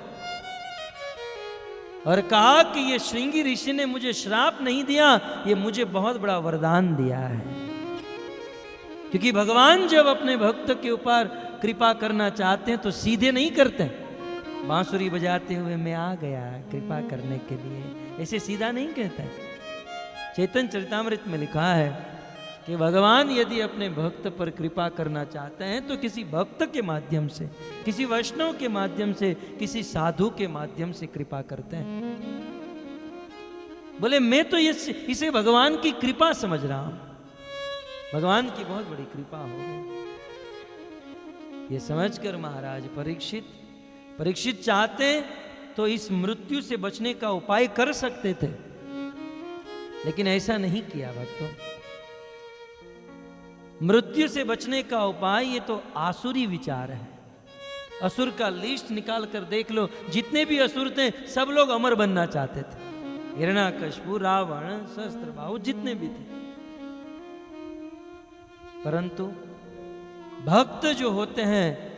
और कहा कि ये श्रृंगी ऋषि ने मुझे श्राप नहीं दिया, ये मुझे बहुत बड़ा वरदान दिया है। क्योंकि भगवान जब अपने भक्त के ऊपर कृपा करना चाहते हैं तो सीधे नहीं करते, बांसुरी बजाते हुए मैं आ गया कृपा करने के लिए, ऐसे सीधा नहीं कहता। चैतन्य चरितामृत में लिखा है कि भगवान यदि अपने भक्त पर कृपा करना चाहते हैं तो किसी भक्त के माध्यम से, किसी वैष्णव के माध्यम से, किसी साधु के माध्यम से कृपा करते हैं। बोले मैं तो इसे भगवान की कृपा समझ रहा हूं, भगवान की बहुत बड़ी कृपा हो गई। ये समझकर महाराज परीक्षित चाहते तो इस मृत्यु से बचने का उपाय कर सकते थे, लेकिन ऐसा नहीं किया भक्तों। मृत्यु से बचने का उपाय ये तो आसुरी विचार है। असुर का लिस्ट निकाल कर देख लो, जितने भी असुर थे सब लोग अमर बनना चाहते थे। हिरण्याकश्यप, रावण, सहस्त्रबाहु, जितने भी थे। परंतु भक्त जो होते हैं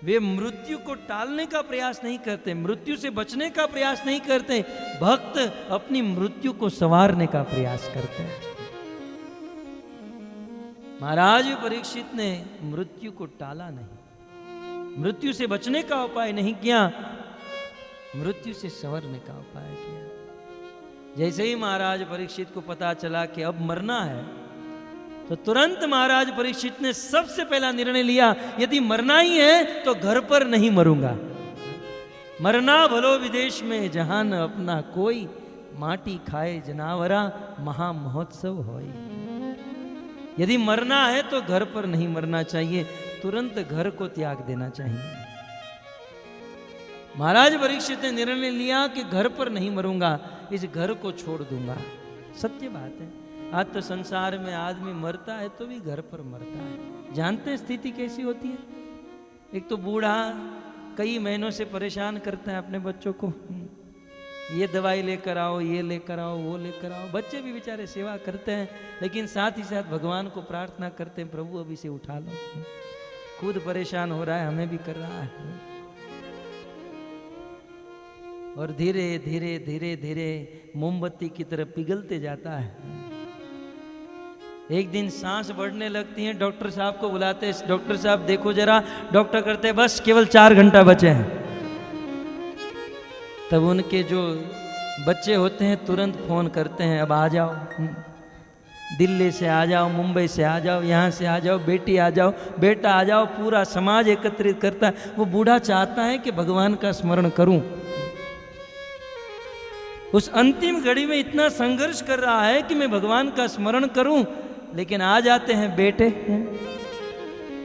वे मृत्यु को टालने का प्रयास नहीं करते, मृत्यु से बचने का प्रयास नहीं करते, भक्त अपनी मृत्यु को संवारने का प्रयास करते हैं। महाराज परीक्षित ने मृत्यु को टाला नहीं, मृत्यु से बचने का उपाय नहीं किया, मृत्यु से संवरने का उपाय किया। जैसे ही महाराज परीक्षित को पता चला कि अब मरना है तो तुरंत महाराज परीक्षित ने सबसे पहला निर्णय लिया, यदि मरना ही है तो घर पर नहीं मरूंगा। मरना भलो विदेश में जहां न अपना कोई, माटी खाए जनावरा महा महोत्सव होई। यदि मरना है तो घर पर नहीं मरना चाहिए, तुरंत घर को त्याग देना चाहिए। महाराज परीक्षित ने निर्णय लिया कि घर पर नहीं मरूंगा, इस घर को छोड़ दूंगा। सत्य बात है, आज तो संसार में आदमी मरता है तो भी घर पर मरता है। जानते हैं स्थिति कैसी होती है? एक तो बूढ़ा कई महीनों से परेशान करता है अपने बच्चों को, ये दवाई लेकर आओ, ये लेकर आओ, वो लेकर आओ। बच्चे भी बेचारे सेवा करते हैं, लेकिन साथ ही साथ भगवान को प्रार्थना करते हैं, प्रभु अभी से उठा लो। खुद परेशान हो रहा है, हमें भी कर रहा है। और धीरे धीरे धीरे धीरे मोमबत्ती की तरह पिघलते जाता है। एक दिन सांस बढ़ने लगती है, डॉक्टर साहब को बुलाते, डॉक्टर साहब देखो जरा। डॉक्टर करते बस केवल 4 घंटा बचे हैं। तब उनके जो बच्चे होते हैं तुरंत फोन करते हैं, अब आ जाओ, दिल्ली से आ जाओ, मुंबई से आ जाओ, यहाँ से आ जाओ, बेटी आ जाओ, बेटा आ जाओ। पूरा समाज एकत्रित करता है। वो बूढ़ा चाहता है कि भगवान का स्मरण करूं। उस अंतिम घड़ी में इतना संघर्ष कर रहा है कि मैं भगवान का स्मरण करूं, लेकिन आ जाते हैं बेटे,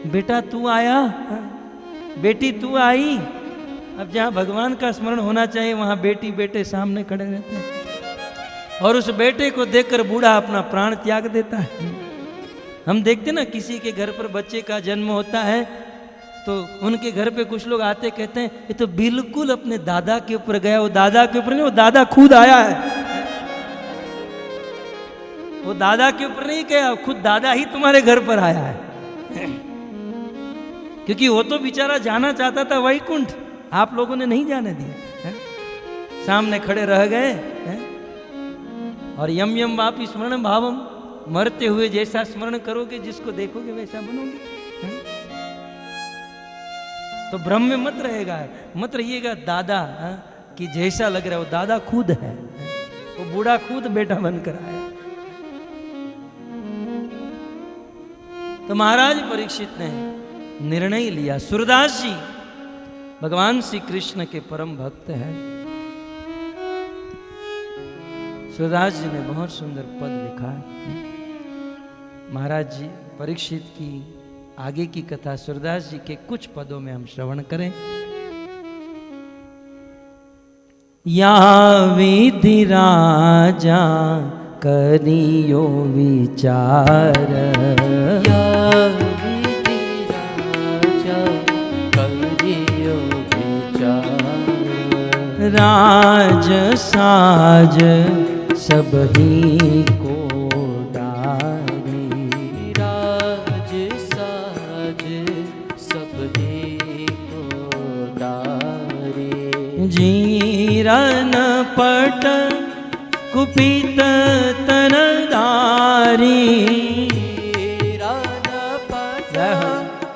बेटा तू आया, बेटी तू आई। अब जहां भगवान का स्मरण होना चाहिए वहां बेटी बेटे सामने खड़े रहते हैं, और उस बेटे को देखकर बूढ़ा अपना प्राण त्याग देता है। हम देखते ना, किसी के घर पर बच्चे का जन्म होता है तो उनके घर पे कुछ लोग आते कहते हैं ये तो बिल्कुल अपने दादा के ऊपर गया। वो दादा के ऊपर नहीं, वो दादा खुद आया है। वो दादा के ऊपर नहीं गया, खुद दादा ही तुम्हारे घर पर आया है। क्योंकि वो तो बेचारा जाना चाहता था वैकुंठ, आप लोगों ने नहीं जाने दिया है? सामने खड़े रह गए है? और यम यम वापि स्मरण भावम, मरते हुए जैसा स्मरण करोगे, जिसको देखोगे वैसा बनोगे है? तो भ्रम में मत रहेगा, मत रहिएगा दादा कि जैसा लग रहा है। वो दादा खुद है, वो बूढ़ा खुद बेटा बनकर आया। तो महाराज परीक्षित ने निर्णय लिया। सूरदास जी भगवान श्री कृष्ण के परम भक्त हैं। सूरदास जी ने बहुत सुंदर पद लिखा है। महाराज जी परीक्षित की आगे की कथा सूरदास जी के कुछ पदों में हम श्रवण करें। या विधि राजा करियो विचार, या विधि राजा करियो विचार, राज साज सब ही को डारी, राज साज सब ही को डारी, जीरन पट कुपित तनदारी, जीरन पट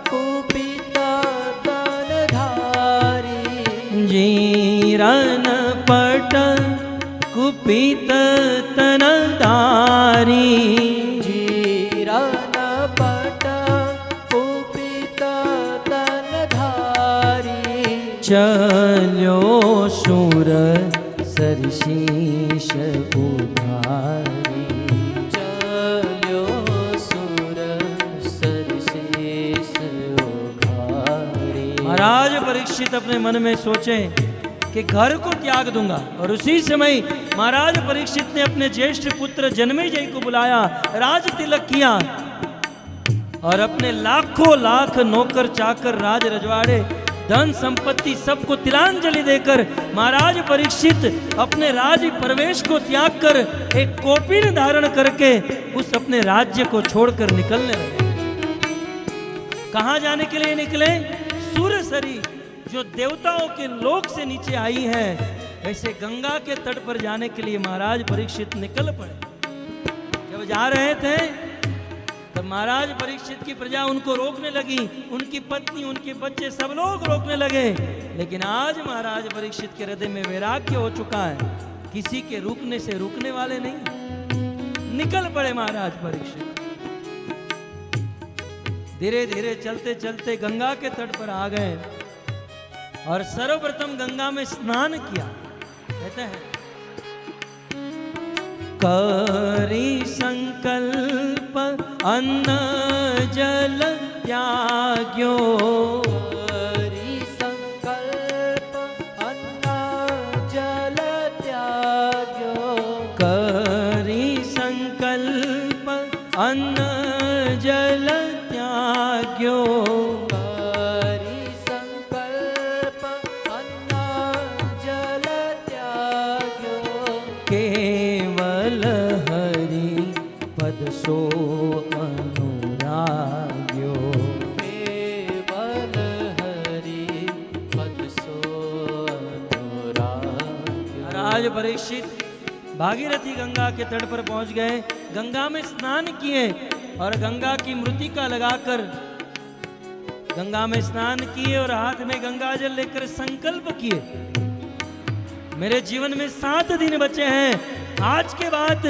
कुपित तनधारी, जीरन पट कुपित तनदारी, जीरन पट कुपित तनधारी, चलो सुर सरशीष उधारी, चलो सुर सरशीष उधारी। महाराज परीक्षित अपने मन में सोचे कि घर को त्याग दूंगा, और उसी समय महाराज परीक्षित ने अपने ज्येष्ठ पुत्र जन्मेजय को बुलाया, राज तिलक किया, और अपने लाखों लाख नौकर चाकर राज रजवाड़े धन संपत्ति सबको तिलांजलि देकर महाराज परीक्षित अपने राज प्रवेश को त्याग कर एक कौपीन धारण करके उस अपने राज्य को छोड़कर निकलने लगे। कहां जाने के लिए निकले? सूरसरी, जो देवताओं के लोक से नीचे आई है, वैसे गंगा के तट पर जाने के लिए महाराज परीक्षित निकल पड़े। जब जा रहे थे तब महाराज परीक्षित की प्रजा उनको रोकने लगी, उनकी पत्नी, उनके बच्चे, सब लोग रोकने लगे। लेकिन आज महाराज परीक्षित के हृदय में वैराग्य हो चुका है, किसी के रुकने से रुकने वाले नहीं। निकल पड़े महाराज परीक्षित। धीरे धीरे चलते चलते गंगा के तट पर आ गए और सर्वप्रथम गंगा में स्नान किया। कहते हैं करी संकल्प अन्न जल त्याग्यो, करी संकल्प अन्न जल त्याग्यो, करी संकल्प अन्न जल त्याग्यो, करी परीक्षित भागीरथी गंगा के तट पर पहुंच गए, गंगा में स्नान किए और गंगा की मृतिका लगाकर गंगा में स्नान किए और हाथ में गंगा जल लेकर संकल्प किए, मेरे जीवन में 7 दिन बचे हैं, आज के बाद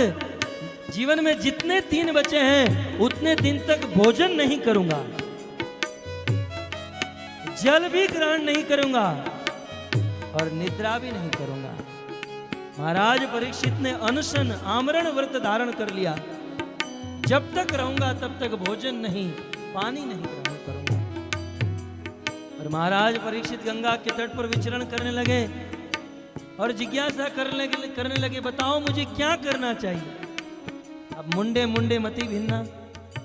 जीवन में जितने दिन बचे हैं उतने दिन तक भोजन नहीं करूंगा, जल भी ग्रहण नहीं करूंगा और निद्रा भी नहीं करूंगा। महाराज परीक्षित ने अनशन आमरण व्रत धारण कर लिया, जब तक रहूंगा तब तक भोजन नहीं, पानी नहीं ग्रहण करूंगा। और महाराज परीक्षित गंगा के तट पर विचरण करने लगे और जिज्ञासा करने लगे, बताओ मुझे क्या करना चाहिए। अब मुंडे मुंडे मति भिन्ना,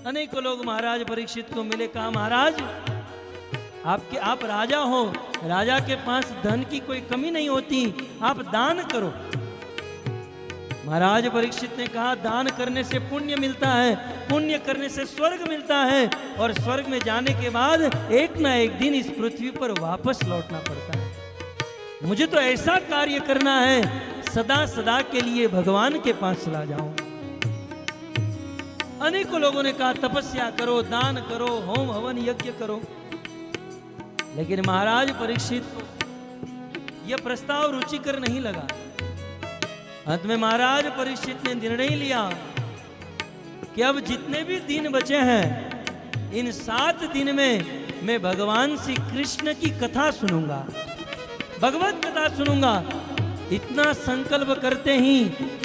अनेकों लोग महाराज परीक्षित को मिले, कहा महाराज आप राजा हो, राजा के पास धन की कोई कमी नहीं होती, आप दान करो। महाराज परीक्षित ने कहा, दान करने से पुण्य मिलता है, पुण्य करने से स्वर्ग मिलता है और स्वर्ग में जाने के बाद एक ना एक दिन इस पृथ्वी पर वापस लौटना पड़ता है। मुझे तो ऐसा कार्य करना है, सदा सदा के लिए भगवान के पास चला जाऊं। अनेकों लोगों ने कहा, तपस्या करो, दान करो, होम हवन यज्ञ करो, लेकिन महाराज परीक्षित यह प्रस्ताव रुचिकर नहीं लगा। अंत में महाराज परीक्षित ने निर्णय लिया कि अब जितने भी दिन बचे हैं, इन 7 दिन में मैं भगवान श्री कृष्ण की कथा सुनूंगा, भगवत कथा सुनूंगा। इतना संकल्प करते ही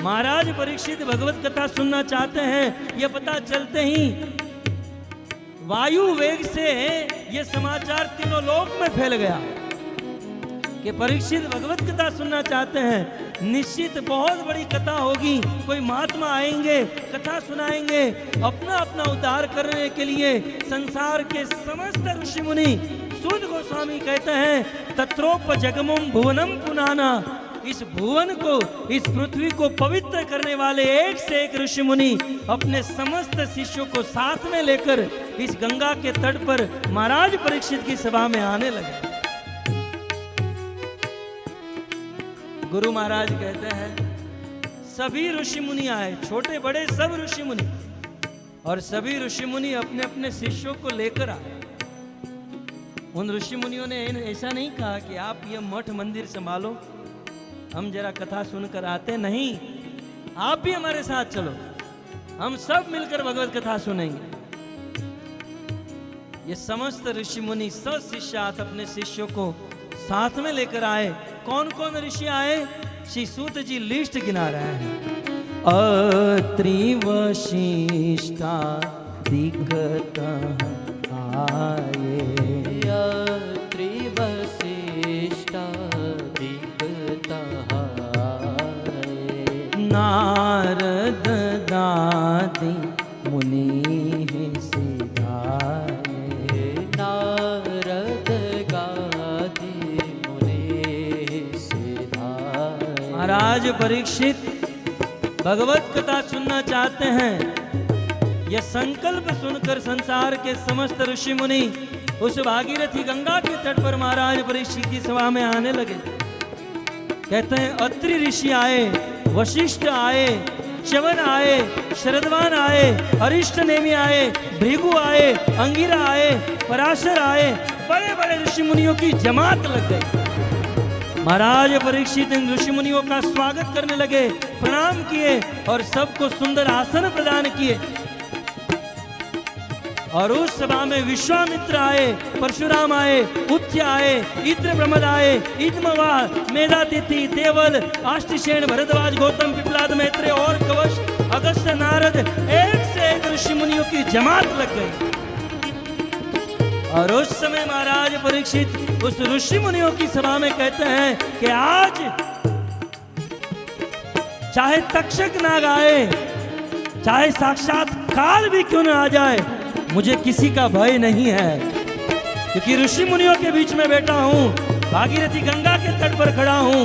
महाराज परीक्षित भगवत कथा सुनना चाहते हैं, यह पता चलते ही वायु वेग से यह समाचार तीनों लोक में फैल गया कि परीक्षित भगवत कथा सुनना चाहते हैं, निश्चित बहुत बड़ी कथा होगी, कोई महात्मा आएंगे, कथा सुनाएंगे, अपना अपना उद्धार करने के लिए। संसार के समस्त ऋषि मुनि, सूत गोस्वामी कहते हैं, तत्रोप जगमुम भुवनम पुनाना, इस भुवन को, इस पृथ्वी को पवित्र करने वाले एक से एक ऋषि मुनि अपने समस्त शिष्यों को साथ में लेकर इस गंगा के तट पर महाराज परीक्षित की सभा में आने लगे। गुरु महाराज कहते हैं, सभी ऋषि मुनि आए, छोटे बड़े सब ऋषि मुनि, और सभी ऋषि मुनि अपने अपने शिष्यों को लेकर आए। उन ऋषि मुनियों ने ऐसा नहीं कहा कि आप ये मठ मंदिर संभालो, हम जरा कथा सुनकर आते, नहीं, आप भी हमारे साथ चलो, हम सब मिलकर भगवत कथा सुनेंगे। ये समस्त ऋषि मुनि सशिष्यात अपने शिष्यों को साथ में लेकर आए। कौन कौन ऋषि आए, श्री सूत जी लिस्ट गिना रहे हैं। अत्रि वशिष्ठा दिक्कत आए, अत्रि वशिष्ठा दिक्कत आए, नारद दादि मुनि सिधाए, नारद गादि मुनि सिधाए। महाराज परीक्षित भगवत कथा सुनना चाहते हैं। यह संकल्प सुनकर संसार के समस्त ऋषि मुनि उस भागीरथी गंगा के तट पर महाराज परीक्षित की सभा में आने लगे। कहते हैं, अत्रि ऋषि आए, वशिष्ठ आए, च्यवन आए, शरदवान आए, अरिष्ट नेमि आए, भृगु आए, अंगिरा आए, पराशर आए, बड़े बड़े ऋषि मुनियों की जमात लग गई। महाराज परीक्षित इन ऋषि मुनियों का स्वागत करने लगे, प्रणाम किए और सबको सुंदर आसन प्रदान किए। और उस सभा में विश्वामित्र आए, परशुराम आए, उच्च आए, इंद्र ब्रह्मद आए, इद्मवाह, मेधातिथि, देवल, आष्टिशेन, भरद्वाज, गौतम, पिपलाद, मैत्रेय और कवश, अगस्त्य, नारद, एक से एक ऋषि मुनियों की जमात लग गई। और उस समय महाराज परीक्षित उस ऋषि मुनियों की सभा में कहते हैं कि आज चाहे तक्षक नाग आए, चाहे साक्षात काल भी क्यों न आ जाए, मुझे किसी का भय नहीं है, क्योंकि ऋषि मुनियों के बीच में बैठा हूं, भागीरथी गंगा के तट पर खड़ा हूं।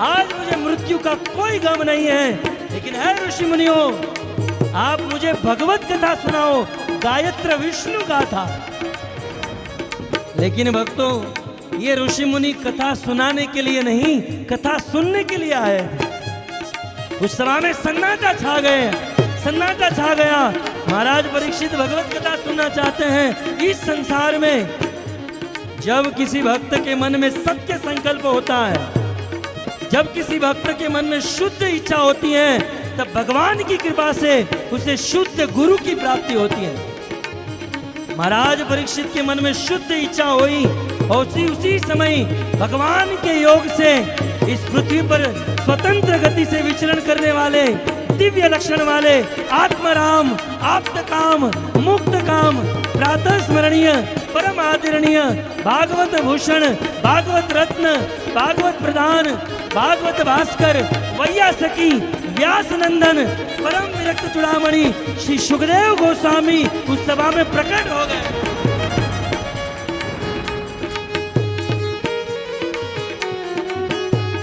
आज मुझे मृत्यु का कोई गम नहीं है, लेकिन है ऋषि मुनियों, आप मुझे भगवत कथा सुनाओ, गायत्र विष्णु गाथा। लेकिन भक्तों, ये ऋषि मुनि कथा सुनाने के लिए नहीं, कथा सुनने के लिए आए। उस सभा में सन्नाटा छा गए, सन्नाटा छा गया। महाराज परीक्षित भगवत कथा सुनना चाहते हैं। इस संसार में जब किसी भक्त के मन में सत्य संकल्प होता है, जब किसी भक्त के मन में शुद्ध इच्छा होती है, तब भगवान की कृपा से उसे शुद्ध गुरु की प्राप्ति होती है। महाराज परीक्षित के मन में शुद्ध इच्छा हुई और उसी समय भगवान के योग से इस पृथ्वी पर स्वतंत्र गति से विचरण करने वाले, दिव्य लक्षण वाले आत्मराम, आप्तकाम, मुक्तकाम, प्रातः स्मरणीय, परम आदरणीय, भागवत भूषण, भागवत रत्न, भागवत प्रधान, भागवत भास्कर, वैयासकी, व्यास नंदन, परम विरक्त चूड़ामणि श्री सुखदेव गोस्वामी उस सभा में प्रकट हो गए।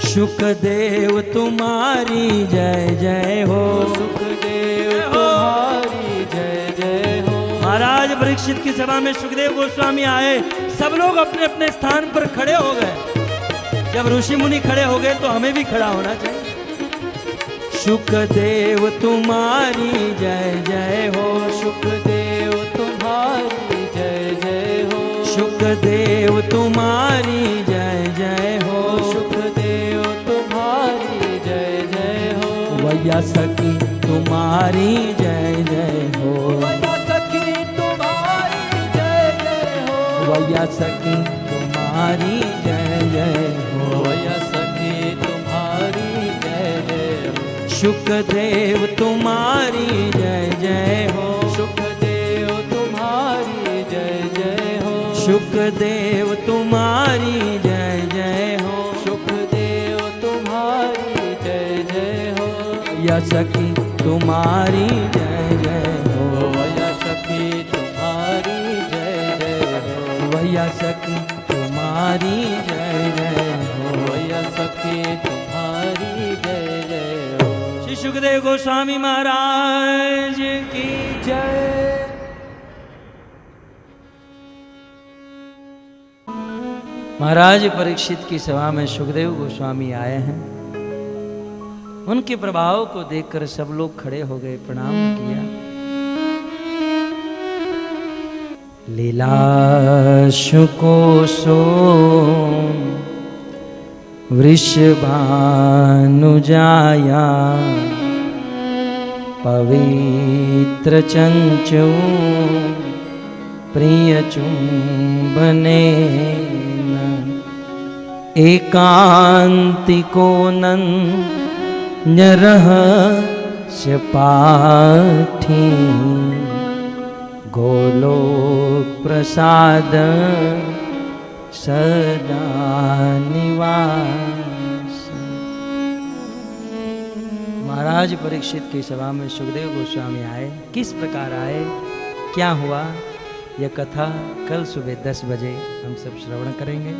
सुखदेव तुम्हारी जय जय हो, सुखदेव तुम्हारी जय जय हो। महाराज परीक्षित की सभा में सुखदेव गोस्वामी आए। सब लोग अपने अपने स्थान पर खड़े हो गए। जब ऋषि मुनि खड़े हो गए तो हमें भी खड़ा होना चाहिए। सुखदेव तुम्हारी जय जय हो, सुखदेव तुम्हारी जय जय हो, सुखदेव तुम्हारी जय जय हो, सुखदेव तुम्हारी जय जय हो। वैयासकी तुम्हारी जय जय हो, वैयासकी तुम्हारी जय जय हो, वैयासकी तुम्हारी जय जय हो, वैयासकी तुम्हारी जय जय हो। सुखदेव तुम्हारी जय जय हो, सुखदेव तुम्हारी जय जय हो, सुखदेव तुम्हारी जय जय हो, सुखदेव तुम्हारी जय जय हो। वैयासकी तुम्हारी जय जय हो, वैयासकी तुम्हारी जय जय हो, वैयासकी तुम्हारी जय जय हो, वैयासकी तुम्हारी जय जय हो। श्री सुखदेव गोस्वामी महाराज की जय। महाराज परीक्षित की सभा में सुखदेव गोस्वामी आए हैं। उनके प्रभाव को देखकर सब लोग खड़े हो गए, प्रणाम किया। लीलाशुकोशो वृषभानुजाया पवित्र चंचू प्रिय चुंबने एकांतिको नरहस्य पाठी गोलोक प्रसाद सदा निवास। महाराज परीक्षित की सभा में सुखदेव गोस्वामी आए। किस प्रकार आए, क्या हुआ, यह कथा कल सुबह 10 बजे हम सब श्रवण करेंगे।